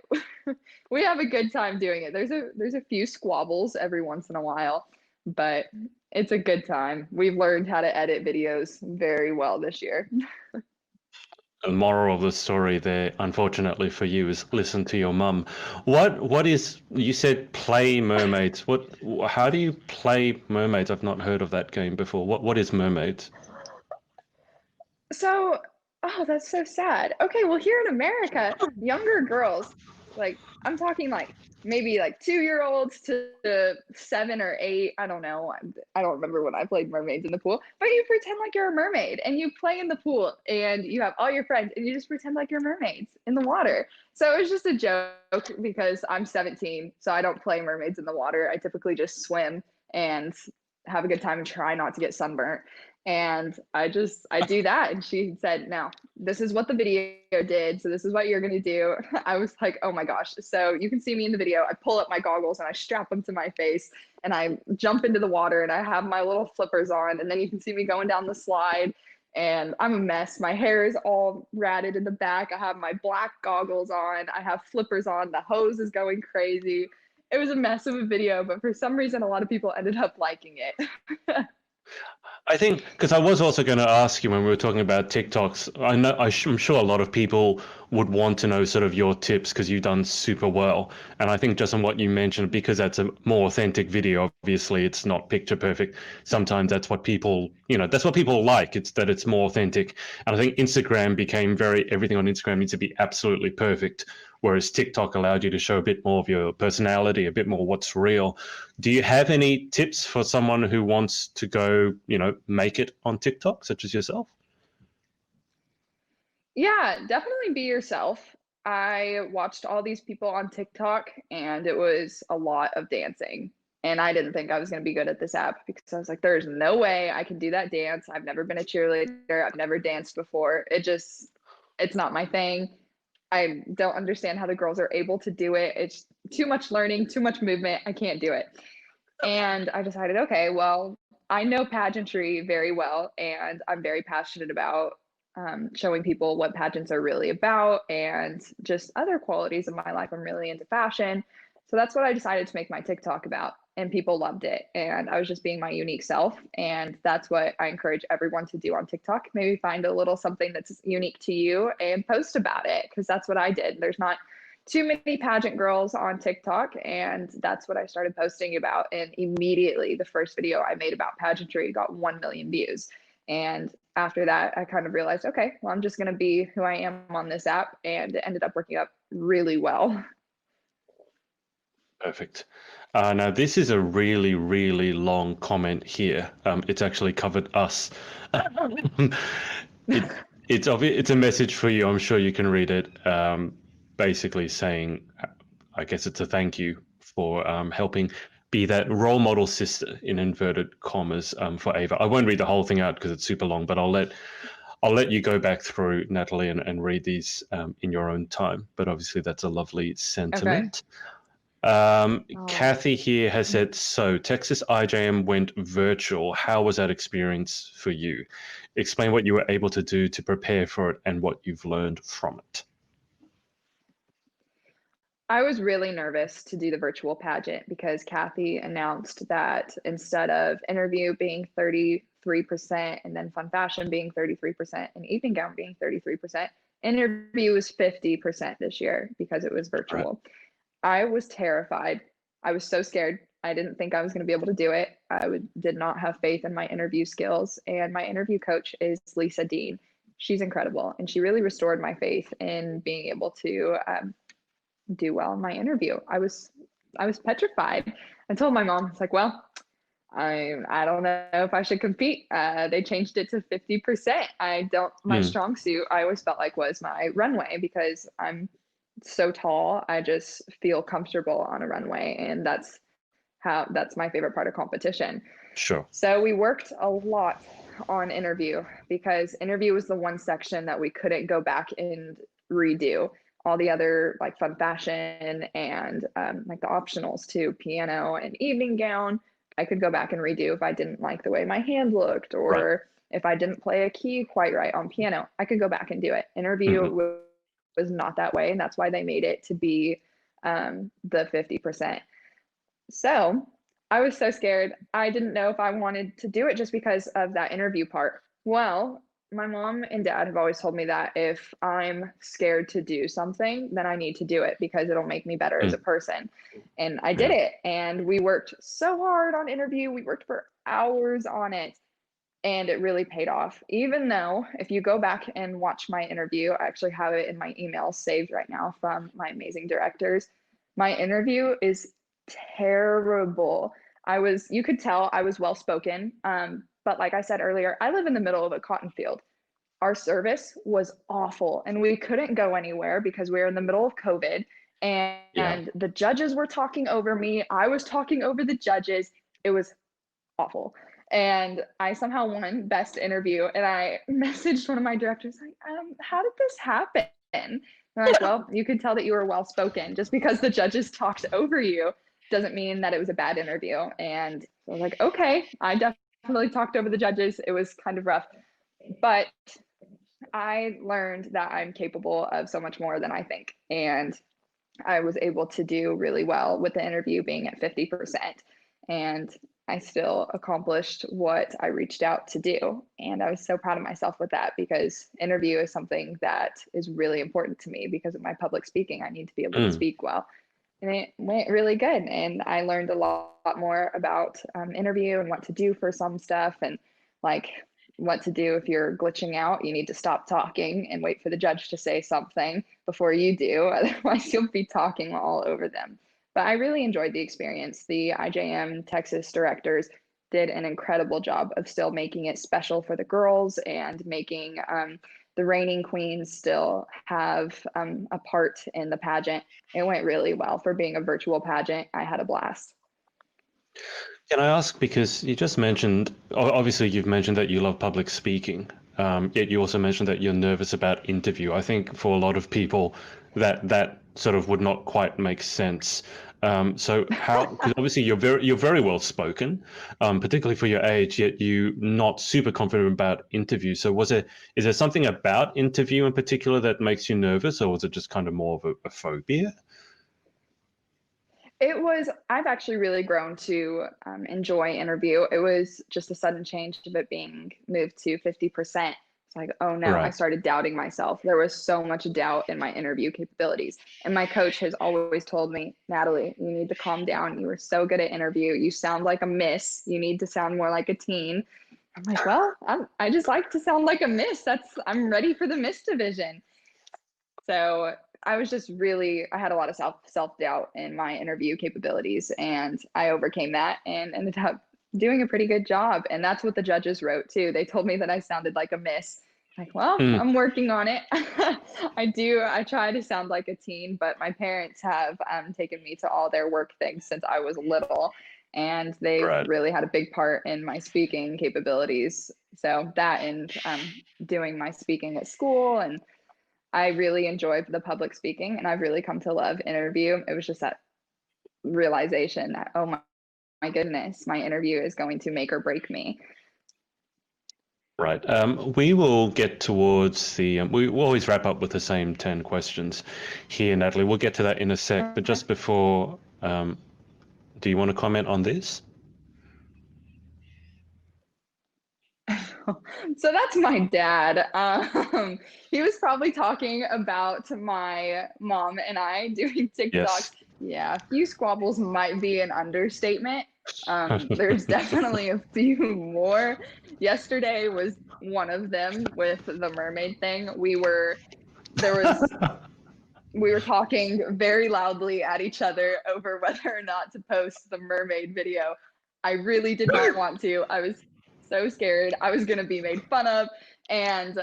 we have a good time doing it. There's a few squabbles every once in a while, but it's a good time. We've learned how to edit videos very well this year. The moral of the story there, unfortunately for you, is listen to your mum. What is, you said play mermaids. How do you play mermaids? I've not heard of that game before. What is mermaids? So, oh, that's so sad. Okay, well, here in America, younger girls, like I'm talking like maybe like 2-year-olds to 7 or 8. I don't know. I don't remember when I played mermaids in the pool, but you pretend like you're a mermaid and you play in the pool and you have all your friends and you just pretend like you're mermaids in the water. So it was just a joke because I'm 17, so I don't play mermaids in the water. I typically just swim and have a good time and try not to get sunburnt. And I do that. And she said, no, this is what the video did. So this is what you're going to do. I was like, oh my gosh. So you can see me in the video. I pull up my goggles and I strap them to my face and I jump into the water and I have my little flippers on. And then you can see me going down the slide and I'm a mess. My hair is all ratted in the back. I have my black goggles on. I have flippers on. The hose is going crazy. It was a mess of a video, but for some reason, a lot of people ended up liking it. I think because I was also going to ask you when we were talking about TikToks. I know I'm sure a lot of people would want to know sort of your tips because you've done super well. And I think just on what you mentioned, because that's a more authentic video. Obviously, it's not picture perfect. Sometimes that's what people, that's what people like. It's that it's more authentic. And I think Instagram became everything on Instagram needs to be absolutely perfect. Whereas TikTok allowed you to show a bit more of your personality, a bit more what's real. Do you have any tips for someone who wants to go, make it on TikTok, such as yourself? Yeah, definitely be yourself. I watched all these people on TikTok and it was a lot of dancing. And I didn't think I was going to be good at this app because I was like, there's no way I can do that dance. I've never been a cheerleader. I've never danced before. It's not my thing. I don't understand how the girls are able to do it. It's too much learning, too much movement. I can't do it. And I decided, okay, well, I know pageantry very well, and I'm very passionate about showing people what pageants are really about and just other qualities of my life. I'm really into fashion. So that's what I decided to make my TikTok about. And people loved it. And I was just being my unique self. And that's what I encourage everyone to do on TikTok. Maybe find a little something that's unique to you and post about it, because that's what I did. There's not too many pageant girls on TikTok, and that's what I started posting about. And immediately, the first video I made about pageantry got 1 million views. And after that, I kind of realized, okay, well, I'm just going to be who I am on this app. And it ended up working out really well. Perfect. Now, this is a really, really long comment here. It's actually covered us. It's a message for you. I'm sure you can read it. Basically saying, I guess it's a thank you for helping be that role model sister in inverted commas for Ava. I won't read the whole thing out because it's super long, but I'll let you go back through, Natalie, and read these in your own time. But obviously, that's a lovely sentiment. Okay. Kathy here has said, so Texas IJM went virtual. How was that experience for you? Explain what you were able to do to prepare for it and what you've learned from it. I was really nervous to do the virtual pageant because Kathy announced that instead of interview being 33% and then fun fashion being 33% and evening gown being 33%, interview was 50% this year because it was virtual. Right. I was terrified. I was so scared. I didn't think I was going to be able to do it. Did not have faith in my interview skills. And my interview coach is Lisa Dean. She's incredible. And she really restored my faith in being able to do well in my interview. I was petrified. I told my mom, it's like, well, I don't know if I should compete. They changed it to 50%. My strong suit, I always felt like was my runway because I'm so tall. I just feel comfortable on a runway, and that's my favorite part of competition. Sure. So we worked a lot on interview because interview was the one section that we couldn't go back and redo. All the other like fun fashion and like the optionals too, piano and evening gown, I could go back and redo if I didn't like the way my hand looked or if I didn't play a key quite right on piano. I could go back and do it. Interview was not that way, and that's why they made it to be the 50%. So I was so scared. I didn't know if I wanted to do it just because of that interview part. Well, my mom and dad have always told me that if I'm scared to do something, then I need to do it because it'll make me better as a person. And I did it. And we worked so hard on interview. We worked for hours on it. And it really paid off. Even though if you go back and watch my interview, I actually have it in my email saved right now from my amazing directors. My interview is terrible. You could tell I was well-spoken. But like I said earlier, I live in the middle of a cotton field. Our service was awful and we couldn't go anywhere because we were in the middle of COVID and the judges were talking over me. I was talking over the judges. It was awful. And I somehow won best interview. And I messaged one of my directors like, how did this happen? And they're like, well, you could tell that you were well spoken. Just because the judges talked over you doesn't mean that it was a bad interview. And so I was like, okay, I definitely talked over the judges. It was kind of rough, but I learned that I'm capable of so much more than I think. And I was able to do really well with the interview being at 50%. And I still accomplished what I reached out to do. And I was so proud of myself with that, because interview is something that is really important to me because of my public speaking. I need to be able to speak well. And it went really good. And I learned a lot more about interview and what to do for some stuff, and like what to do if you're glitching out. You need to stop talking and wait for the judge to say something before you do. Otherwise, you'll be talking all over them. But I really enjoyed the experience. The IJM Texas directors did an incredible job of still making it special for the girls and making the reigning queens still have a part in the pageant. It went really well for being a virtual pageant. I had a blast. Can I ask, because you just mentioned, obviously you've mentioned that you love public speaking, yet you also mentioned that you're nervous about interview. I think for a lot of people that sort of would not quite make sense. So how, because obviously you're very well spoken, particularly for your age, yet you not super confident about interview. So is there something about interview in particular that makes you nervous, or was it just kind of more of a phobia? I've actually really grown to enjoy interview. It was just a sudden change of it being moved to 50%. It's like, oh no, I Right. started doubting myself. There was so much doubt in my interview capabilities. And my coach has always told me, Natalie, you need to calm down. You were so good at interview. You sound like a miss. You need to sound more like a teen. I'm like, well, I just like to sound like a miss. I'm ready for the miss division. So I was just really, I had a lot of self-doubt in my interview capabilities, and I overcame that and ended up doing a pretty good job. And that's what the judges wrote too. They told me that I sounded like a miss. Like, well, I'm working on it. I try to sound like a teen, but my parents have taken me to all their work things since I was little, and they've Right. really had a big part in my speaking capabilities. So that, and doing my speaking at school, and I really enjoyed the public speaking, and I've really come to love interview. It was just that realization that, oh my goodness, my interview is going to make or break me. Right. We will get towards we always wrap up with the same 10 questions here, Natalie. We'll get to that in a sec. But just before, do you want to comment on this? So that's my dad. He was probably talking about my mom and I doing TikToks. Yes. Yeah, a few squabbles might be an understatement. There's definitely a few more. Yesterday was one of them with the mermaid thing. We were talking very loudly at each other over whether or not to post the mermaid video. I really did not want to. I was so scared I was going to be made fun of. And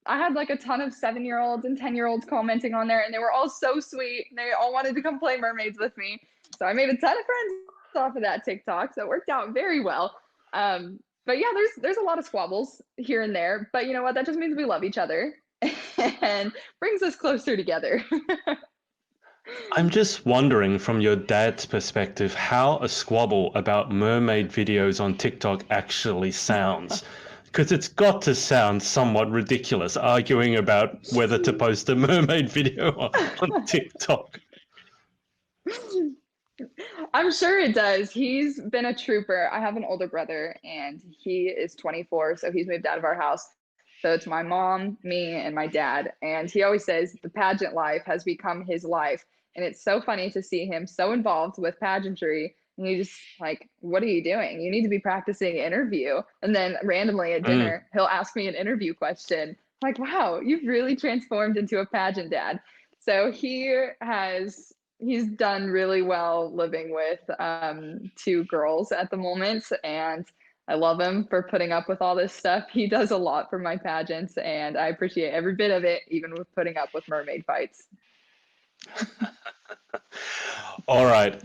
I had like a ton of 7-year-olds and 10-year-olds commenting on there, and they were all so sweet. They all wanted to come play mermaids with me. So I made a ton of friends off of that TikTok. So it worked out very well. But yeah, there's a lot of squabbles here and there. But you know what? That just means we love each other and brings us closer together. I'm just wondering, from your dad's perspective, how a squabble about mermaid videos on TikTok actually sounds. Because it's got to sound somewhat ridiculous, arguing about whether to post a mermaid video on TikTok. I'm sure it does. He's been a trooper. I have an older brother, and he is 24, so he's moved out of our house. So it's my mom, me, and my dad. And he always says the pageant life has become his life. And it's so funny to see him so involved with pageantry. And you just like, what are you doing? You need to be practicing interview. And then randomly at dinner, he'll ask me an interview question. Like, wow, you've really transformed into a pageant dad. So he's done really well living with 2 girls at the moment, and I love him for putting up with all this stuff. He does a lot for my pageants, and I appreciate every bit of it, even with putting up with mermaid fights. All right,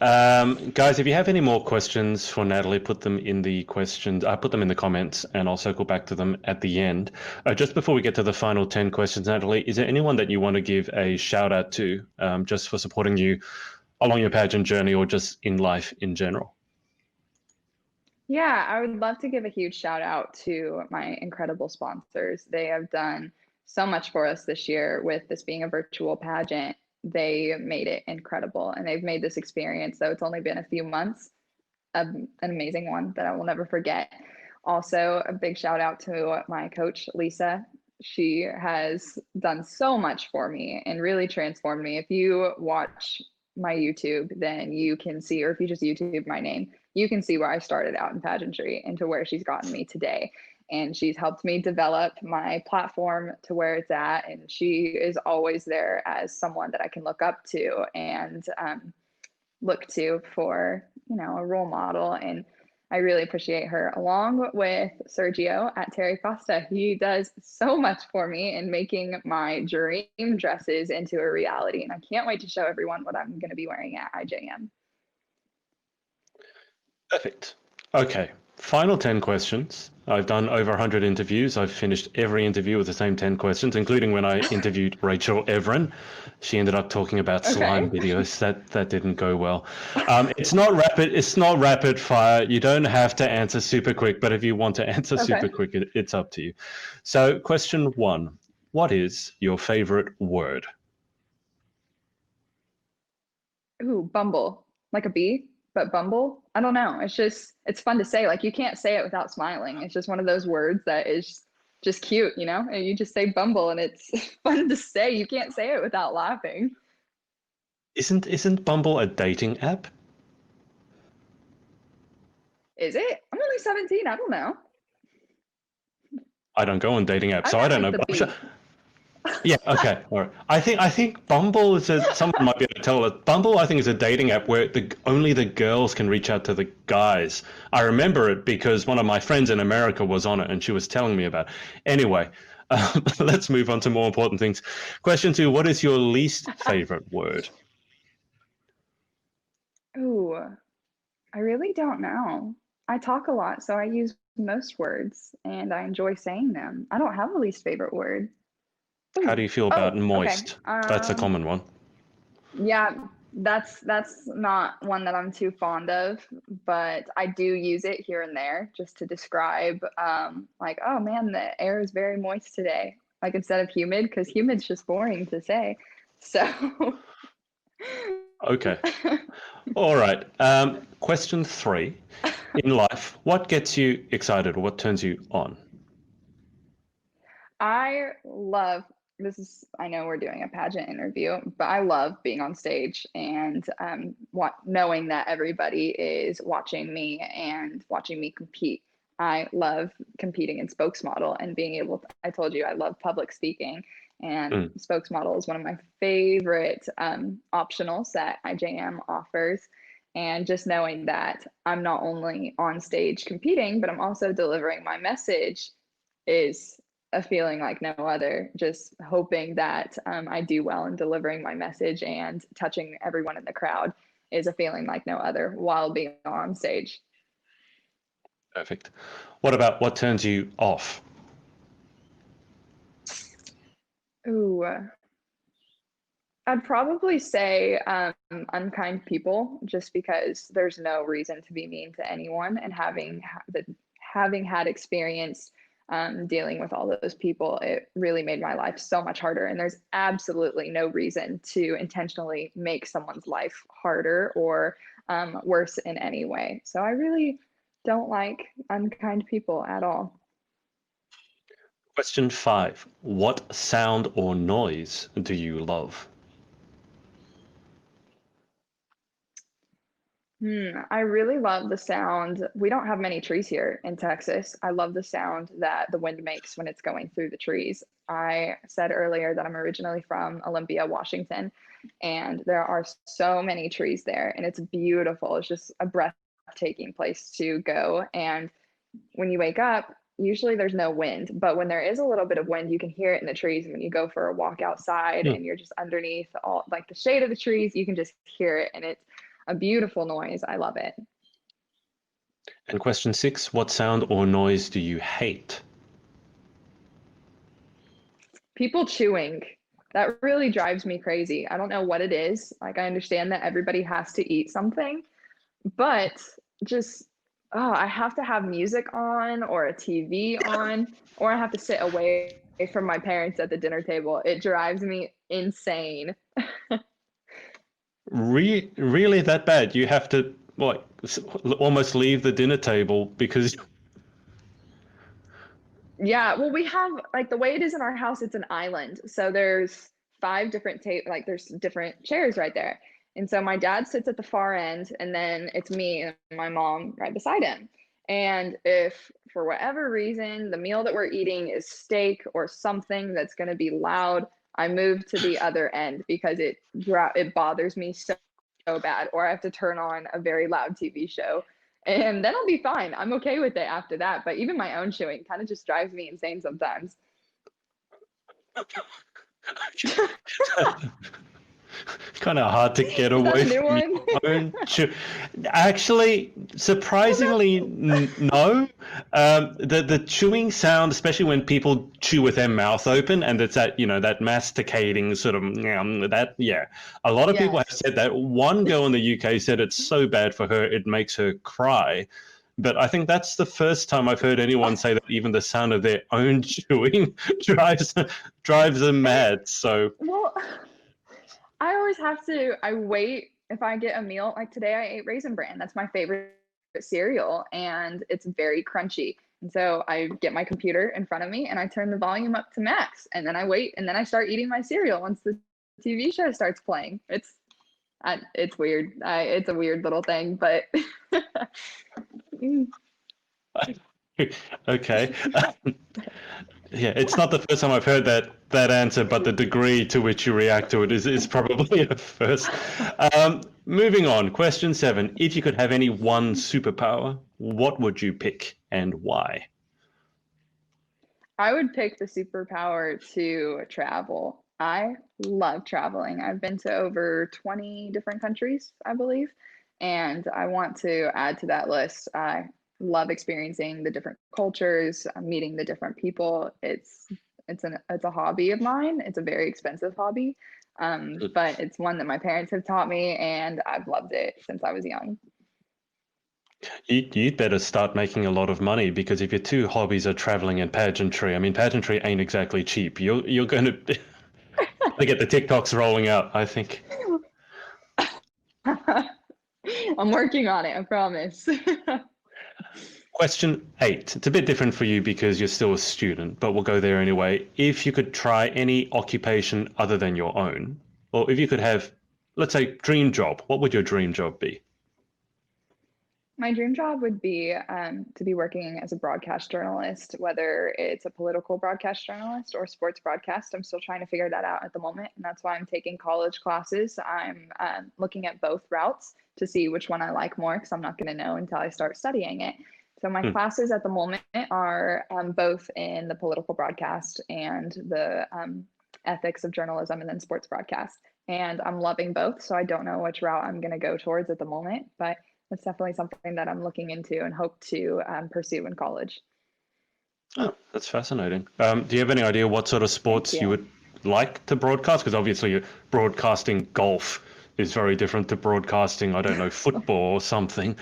guys, if you have any more questions for Natalie, put them in the questions. I put them in the comments, and I'll circle back to them at the end. Just before we get to the final 10 questions, Natalie, is there anyone that you want to give a shout out to, just for supporting you along your pageant journey or just in life in general? Yeah, I would love to give a huge shout out to my incredible sponsors. They have done so much for us this year with this being a virtual pageant. They made it incredible and they've made this experience, though it's only been a few months, an amazing one that I will never forget. Also, a big shout out to my coach, Lisa. She has done so much for me and really transformed me. If you watch my YouTube, then you can see, or if you just YouTube my name, you can see where I started out in pageantry and to where she's gotten me today. And she's helped me develop my platform to where it's at. And she is always there as someone that I can look up to and look to for, a role model. And I really appreciate her, along with Sergio at Terry Costa. He does so much for me in making my dream dresses into a reality. And I can't wait to show everyone what I'm going to be wearing at IJM. Perfect. Okay, final 10 questions. I've done over 100 interviews. I've finished every interview with the same 10 questions, including when I interviewed Rachel Everin. She ended up talking about slime videos. That didn't go well. It's not rapid. It's not rapid fire. You don't have to answer super quick, but if you want to answer super quick, it's up to you. So, question 1: what is your favorite word? Ooh, bumble, like a bee, but bumble. I don't know. It's fun to say. Like, you can't say it without smiling. It's just one of those words that is just cute, and you just say bumble and it's fun to say. You can't say it without laughing. Isn't Bumble a dating app? Is it? I'm only 17. I don't know. I don't go on dating apps, so I don't know. The Yeah, okay, all right. I think Bumble is someone might be able to tell us. Bumble, I think, is a dating app where only the girls can reach out to the guys. I remember it because one of my friends in America was on it, and she was telling me about it. Anyway, let's move on to more important things. Question 2: what is your least favorite word? Ooh, I really don't know. I talk a lot, so I use most words and I enjoy saying them. I don't have a least favorite word. How do you feel about Okay. moist? That's a common one. Yeah, that's not one that I'm too fond of, but I do use it here and there just to describe like, oh man, the air is very moist today. Like, instead of humid, because humid's just boring to say. So Okay. All right. Question 3: in life, what gets you excited or what turns you on? I love this. I know we're doing a pageant interview, but I love being on stage and knowing that everybody is watching me and watching me compete. I love competing in spokesmodel and being able to, I told you I love public speaking, and spokesmodel is one of my favorite optionals that IJM offers. And just knowing that I'm not only on stage competing, but I'm also delivering my message is a feeling like no other. Just hoping that I do well in delivering my message and touching everyone in the crowd is a feeling like no other while being on stage. Perfect. What about what turns you off? Ooh, I'd probably say unkind people, just because there's no reason to be mean to anyone. And having had experience dealing with all those people, it really made my life so much harder. And there's absolutely no reason to intentionally make someone's life harder or worse in any way. So I really don't like unkind people at all. Question 5: what sound or noise do you love? I really love the sound. We don't have many trees here in Texas. I love the sound that the wind makes when it's going through the trees. I said earlier that I'm originally from Olympia, Washington, and there are so many trees there, and it's beautiful. It's just a breathtaking place to go. And when you wake up, usually there's no wind, but when there is a little bit of wind, you can hear it in the trees. And when you go for a walk outside Hmm. and you're just underneath all like the shade of the trees, you can just hear it, and it's a beautiful noise. I love it. And question 6, what sound or noise do you hate? People chewing. That really drives me crazy. I don't know what it is. Like, I understand that everybody has to eat something, but just, oh, I have to have music on or a TV on, or I have to sit away from my parents at the dinner table. It drives me insane. Really that bad? You have to like almost leave the dinner table because Yeah, well, we have like the way it is in our house, it's an island. So there's five different like there's different chairs right there. And so my dad sits at the far end, and then it's me and my mom right beside him. And if for whatever reason the meal that we're eating is steak or something that's going to be loud, I move to the other end because it bothers me so bad, or I have to turn on a very loud TV show, and then I'll be fine. I'm okay with it after that. But even my own chewing kind of just drives me insane sometimes. kind of hard to get Is that away a new from one? your own Actually, surprisingly, no. The chewing sound, especially when people chew with their mouth open, and it's that that masticating sort of that. Yeah, a lot of people have Yes. said that. One girl in the UK said it's so bad for her it makes her cry. But I think that's the first time I've heard anyone say that even the sound of their own chewing drives them mad. So. Well, I always have to, I wait if I get a meal. Like today, I ate Raisin Bran. That's my favorite cereal, and it's very crunchy. And so I get my computer in front of me and I turn the volume up to max, and then I wait, and then I start eating my cereal once the TV show starts playing. It's weird. It's a weird little thing, but Okay. Yeah, it's not the first time I've heard that answer, but the degree to which you react to it is probably a first. Moving on, question 7. If you could have any one superpower, what would you pick and why? I would pick the superpower to travel. I love traveling. I've been to over 20 different countries, I believe, and I want to add to that list. I love experiencing the different cultures, meeting the different people. It's a hobby of mine. It's a very expensive hobby, but it's one that my parents have taught me, and I've loved it since I was young. You'd better start making a lot of money because if your two hobbies are traveling and pageantry, I mean, pageantry ain't exactly cheap. You're going to get the TikToks rolling out, I think. I'm working on it, I promise. Question 8. It's a bit different for you because you're still a student, but we'll go there anyway. If you could try any occupation other than your own, or if you could have, let's say, dream job, what would your dream job be? My dream job would be to be working as a broadcast journalist, whether it's a political broadcast journalist or sports broadcast. I'm still trying to figure that out at the moment, and that's why I'm taking college classes. I'm looking at both routes to see which one I like more, because I'm not going to know until I start studying it. So my classes at the moment are both in the political broadcast and the ethics of journalism, and then sports broadcast. And I'm loving both, so I don't know which route I'm going to go towards at the moment, but it's definitely something that I'm looking into and hope to pursue in college. Oh, that's fascinating. Do you have any idea what sort of sports you would like to broadcast? Because obviously broadcasting golf is very different to broadcasting, I don't know, football or something.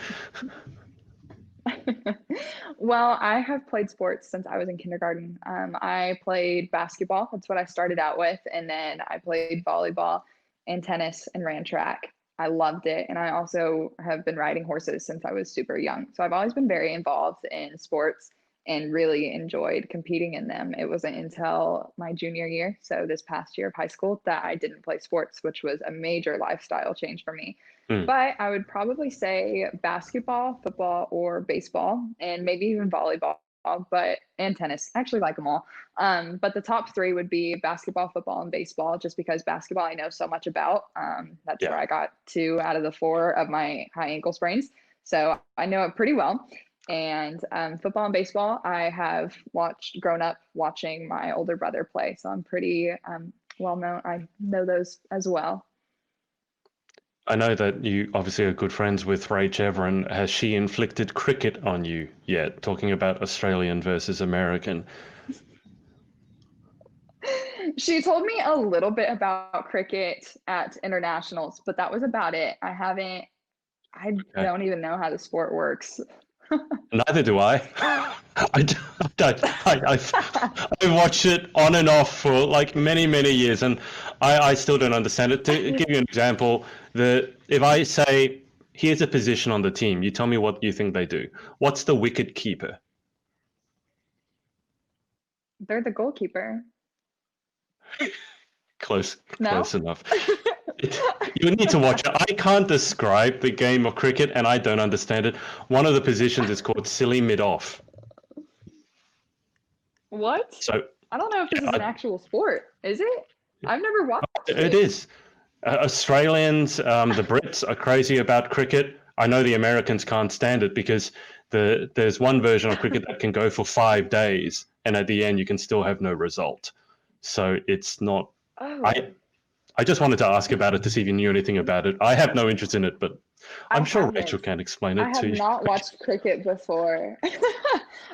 Well, I have played sports since I was in kindergarten. I played basketball. That's what I started out with. And then I played volleyball and tennis and ran track. I loved it. And I also have been riding horses since I was super young. So I've always been very involved in sports and really enjoyed competing in them. It wasn't until my junior year, so this past year of high school, that I didn't play sports, which was a major lifestyle change for me. But I would probably say basketball, football, or baseball, and maybe even volleyball, and tennis. I actually like them all. But the top three would be basketball, football, and baseball, just because basketball I know so much about. That's where I got 2 out of the 4 of my high ankle sprains. So I know it pretty well. And football and baseball, I have grown up watching my older brother play. So I'm pretty well known. I know those as well. I know that you obviously are good friends with Rach Everin. Has she inflicted cricket on you yet? Talking about Australian versus American. She told me a little bit about cricket at internationals, but that was about it. I Okay. don't even know how the sport works. Neither do I. I watched it on and off for like many, many years, and I still don't understand it. To give you an example, if I say, here's a position on the team, you tell me what you think they do. What's the wicket keeper? They're the goalkeeper. Close, No? close enough. You need to watch it. I can't describe the game of cricket, and I don't understand it. One of the positions is called silly mid-off. What? So I don't know if this is an actual sport. Is it? I've never watched it it. is. Australians, the Brits are crazy about cricket. I know the Americans can't stand it because there's one version of cricket that can go for 5 days, and at the end you can still have no result. So it's not. Oh, I just wanted to ask about it to see if you knew anything about it. I have no interest in it, but I'm sure haven't. Rachel can explain I it have to you. not watched cricket before.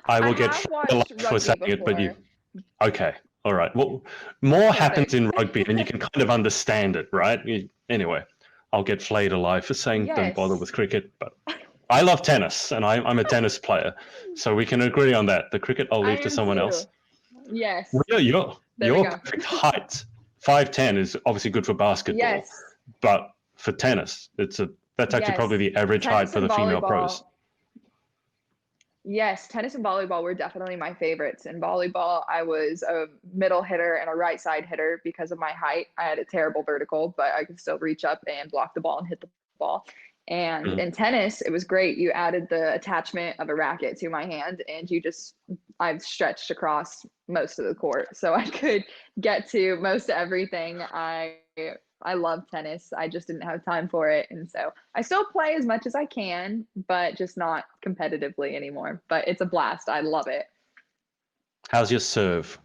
I will get have flagged watched a lot for rugby saying it, but before. okay, all right. Well, more happens Perfect. in rugby, and you can kind of understand it, right? Anyway, I'll get flayed alive for saying don't bother Yes. with cricket, but I love tennis, and I'm a tennis player, so we can agree on that. The cricket I'll I leave to am someone too. else. Yes. Well, There we your go. perfect height, 5'10", is obviously good for basketball, Yes. but for tennis, that's actually probably the average height Tennis for and the female pros. volleyball. Yes, tennis and volleyball were definitely my favorites. In volleyball, I was a middle hitter and a right side hitter because of my height. I had a terrible vertical, but I could still reach up and block the ball and hit the ball. And Mhm. in tennis, it was great. You added the attachment of a racket to my hand, and I've stretched across most of the court. So I could get to most everything. I love tennis. I just didn't have time for it. And so I still play as much as I can, but just not competitively anymore. But it's a blast. I love it. How's your serve?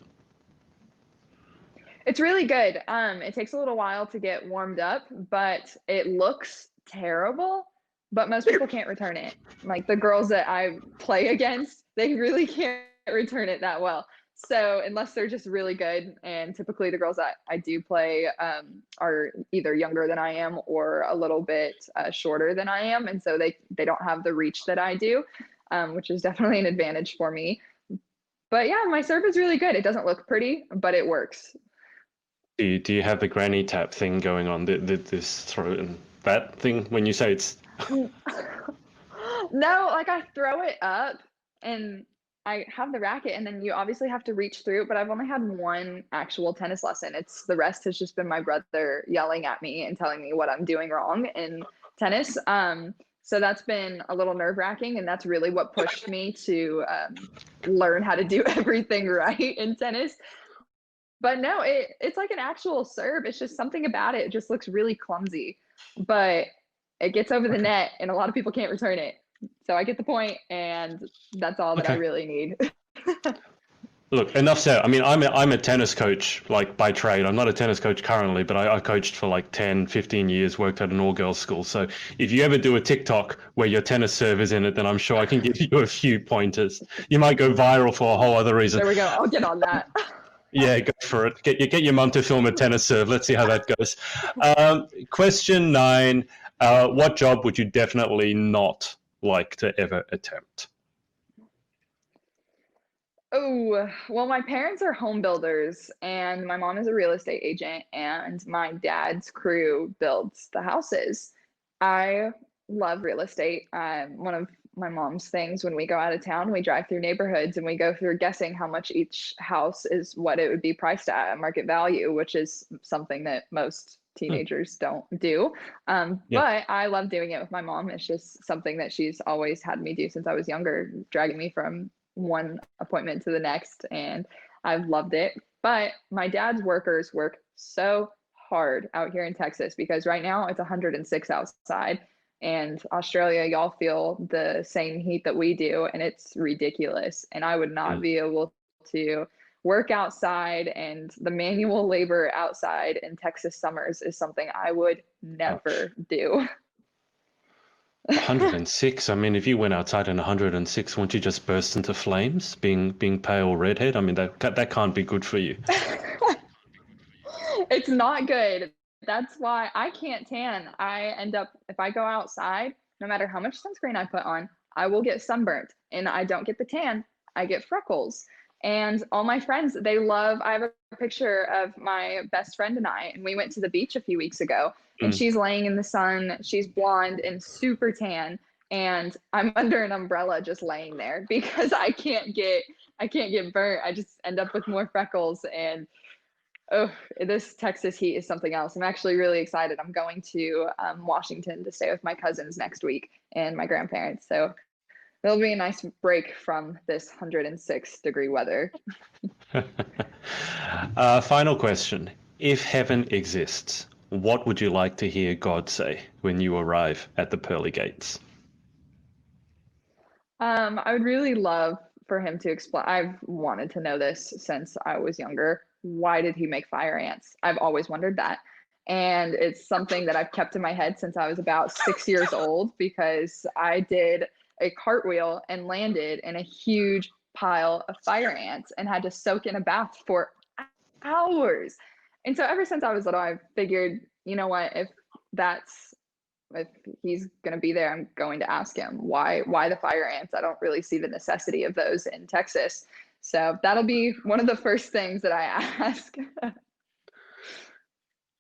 It's really good. It takes a little while to get warmed up, but it looks terrible. But most people can't return it. Like the girls that I play against, they really can't return it that well. So unless they're just really good, and typically the girls that I do play are either younger than I am or a little bit shorter than I am, and so they don't have the reach that I do, which is definitely an advantage for me. But yeah, my serve is really good. It doesn't look pretty, but it works. Do you have the granny tap thing going on? This throw and that thing when you say it's No, like I throw it up and I have the racket, and then you obviously have to reach through, but I've only had one actual tennis lesson. The rest has just been my brother yelling at me and telling me what I'm doing wrong in tennis. So that's been a little nerve-wracking, and that's really what pushed me to learn how to do everything right in tennis. But no, it's like an actual serve. It's just something about it. It just looks really clumsy, but it gets over the net, and a lot of people can't return it. So I get the point, and that's all that I okay. really need. Look, enough said. I mean, I'm a tennis coach, like by trade. I'm not a tennis coach currently, but I coached for like 10, 15 years, worked at an all-girls school. So if you ever do a TikTok where your tennis serve is in it, then I'm sure I can give you a few pointers. You might go viral for a whole other reason. There we go. I'll get on that. Yeah, go for it. Get your mum to film a tennis serve. Let's see how that goes. Question 9. What job would you definitely not like to ever attempt? Oh, well, my parents are home builders, and my mom is a real estate agent, and my dad's crew builds the houses. I love real estate. One of my mom's things when we go out of town, we drive through neighborhoods and we go through guessing how much each house is, what it would be priced at market value, which is something that most teenagers don't do. Yeah. But I love doing it with my mom. It's just something that she's always had me do since I was younger, dragging me from one appointment to the next, and I've loved it. But my dad's workers work so hard out here in Texas because right now it's 106 outside. And Australia, y'all feel the same heat that we do, and it's ridiculous. And I would not be able to work outside, and the manual labor outside in Texas summers is something I would never do. 106. I mean, if you went outside in 106, wouldn't you just burst into flames, being pale redhead? I mean, that can't be good for you. It's not good. That's why I can't tan. I end up, if I go outside, no matter how much sunscreen I put on, I will get sunburnt, and I don't get the tan. I get freckles. And all my friends, they love, I have a picture of my best friend and I, and we went to the beach a few weeks ago, and she's laying in the sun. She's blonde and super tan. And I'm under an umbrella just laying there because I can't get burnt. I just end up with more freckles. And oh, this Texas heat is something else. I'm actually really excited. I'm going to Washington to stay with my cousins next week and my grandparents. So it'll be a nice break from this 106-degree weather. Final question. If heaven exists, what would you like to hear God say when you arrive at the pearly gates? I would really love for him to explain. I've wanted to know this since I was younger. Why did he make fire ants? I've always wondered that. And it's something that I've kept in my head since I was about 6 years old, because I did a cartwheel and landed in a huge pile of fire ants and had to soak in a bath for hours. And so ever since I was little, I figured, you know what, if he's going to be there, I'm going to ask him why the fire ants. I don't really see the necessity of those in Texas. So that'll be one of the first things that I ask.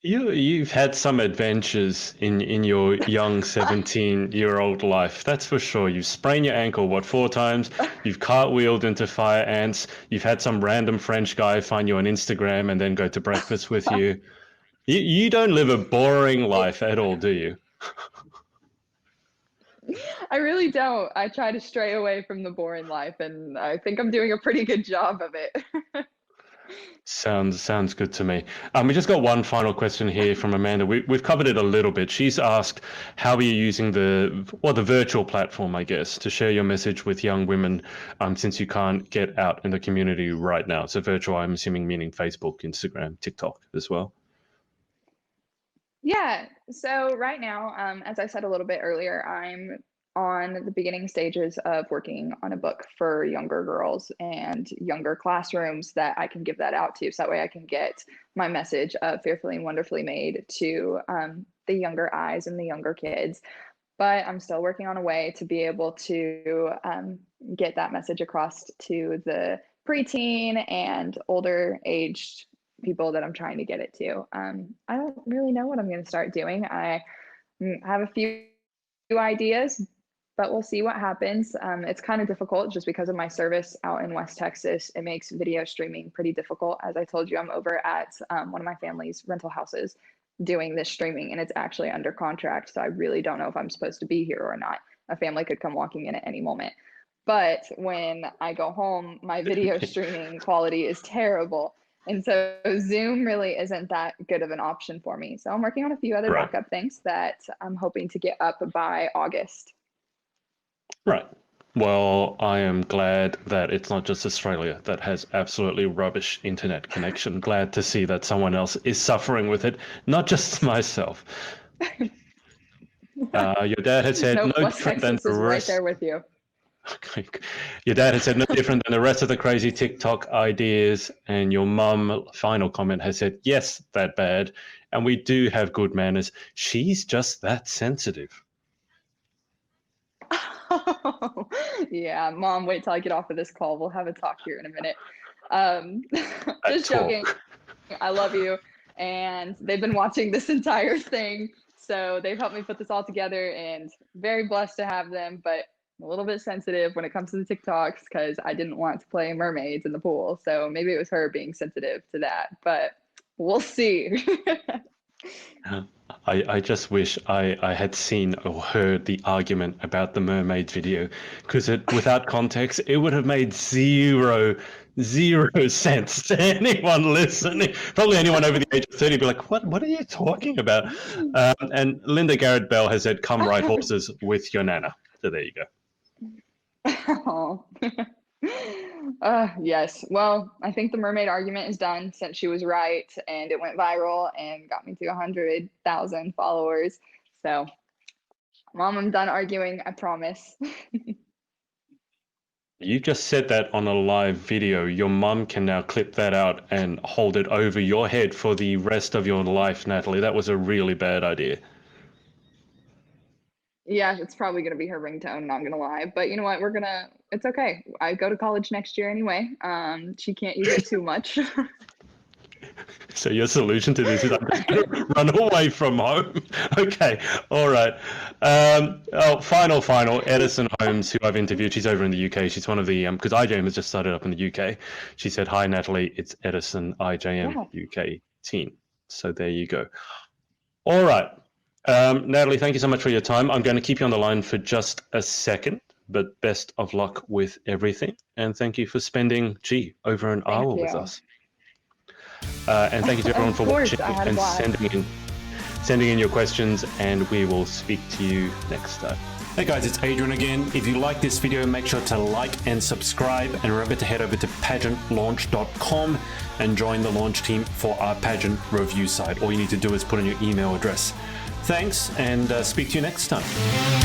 You've had some adventures in your young 17-year-old life, that's for sure. You've sprained your ankle, 4 times? You've cartwheeled into fire ants. You've had some random French guy find you on Instagram and then go to breakfast with you. You don't live a boring life at all, do you? I really don't. I try to stray away from the boring life, and I think I'm doing a pretty good job of it. Sounds good to me. We just got one final question here from Amanda. We've covered it a little bit. She's asked, how are you using the virtual platform, I guess, to share your message with young women, since you can't get out in the community right now? So virtual, I'm assuming, meaning Facebook, Instagram, TikTok as well. Yeah. So right now, as I said a little bit earlier, I'm on the beginning stages of working on a book for younger girls and younger classrooms that I can give that out to. So that way I can get my message of Fearfully and Wonderfully Made to the younger eyes and the younger kids. But I'm still working on a way to be able to get that message across to the preteen and older aged people that I'm trying to get it to. I don't really know what I'm going to start doing. I have a few ideas, but we'll see what happens. It's kind of difficult just because of my service out in West Texas. It makes video streaming pretty difficult. As I told you, I'm over at one of my family's rental houses doing this streaming, and it's actually under contract. So I really don't know if I'm supposed to be here or not. A family could come walking in at any moment. But when I go home, my video streaming quality is terrible. And so Zoom really isn't that good of an option for me. So I'm working on a few other backup things that I'm hoping to get up by August. Right. Well, I am glad that it's not just Australia that has absolutely rubbish internet connection. Glad to see that someone else is suffering with it, not just myself. Your dad had said no West different Texas than the is rest. Right there with you. Your dad had said no different than the rest of the crazy TikTok ideas, and your mum, final comment, has said, yes, that bad, and we do have good manners. She's just that sensitive. Yeah, Mom, wait till I get off of this call. We'll have a talk here in a minute. Just joking. I love you. And they've been watching this entire thing. So they've helped me put this all together, and very blessed to have them, but a little bit sensitive when it comes to the TikToks because I didn't want to play mermaids in the pool. So maybe it was her being sensitive to that, but we'll see. I just wish I had seen or heard the argument about the mermaid video, because without context, it would have made zero sense to anyone listening. Probably anyone over the age of 30 would be like, what are you talking about? And Linda Garrett Bell has said, come ride horses with your nana. So there you go. Oh. Yes. Well, I think the mermaid argument is done since she was right and it went viral and got me to 100,000 followers. So, Mom, I'm done arguing, I promise. You just said that on a live video. Your mum can now clip that out and hold it over your head for the rest of your life, Natalie. That was a really bad idea. Yeah, it's probably going to be her ringtone, not going to lie. But you know what? It's okay. I go to college next year anyway. She can't use it too much. So your solution to this is I'm just going to run away from home. Okay, all right. Final. Edison Holmes, who I've interviewed, she's over in the UK. She's one of the, because IJM has just started up in the UK. She said, hi, Natalie, it's Edison, IJM UK Teen. So there you go. All right. Natalie, thank you so much for your time. I'm going to keep you on the line for just a second, but best of luck with everything. And thank you for spending, over an hour with us. And thank you to everyone for watching and sending in your questions, and we will speak to you next time. Hey guys, it's Adrian again. If you like this video, make sure to like and subscribe, and remember to head over to pageantlaunch.com and join the launch team for our pageant review site. All you need to do is put in your email address. Thanks, and speak to you next time.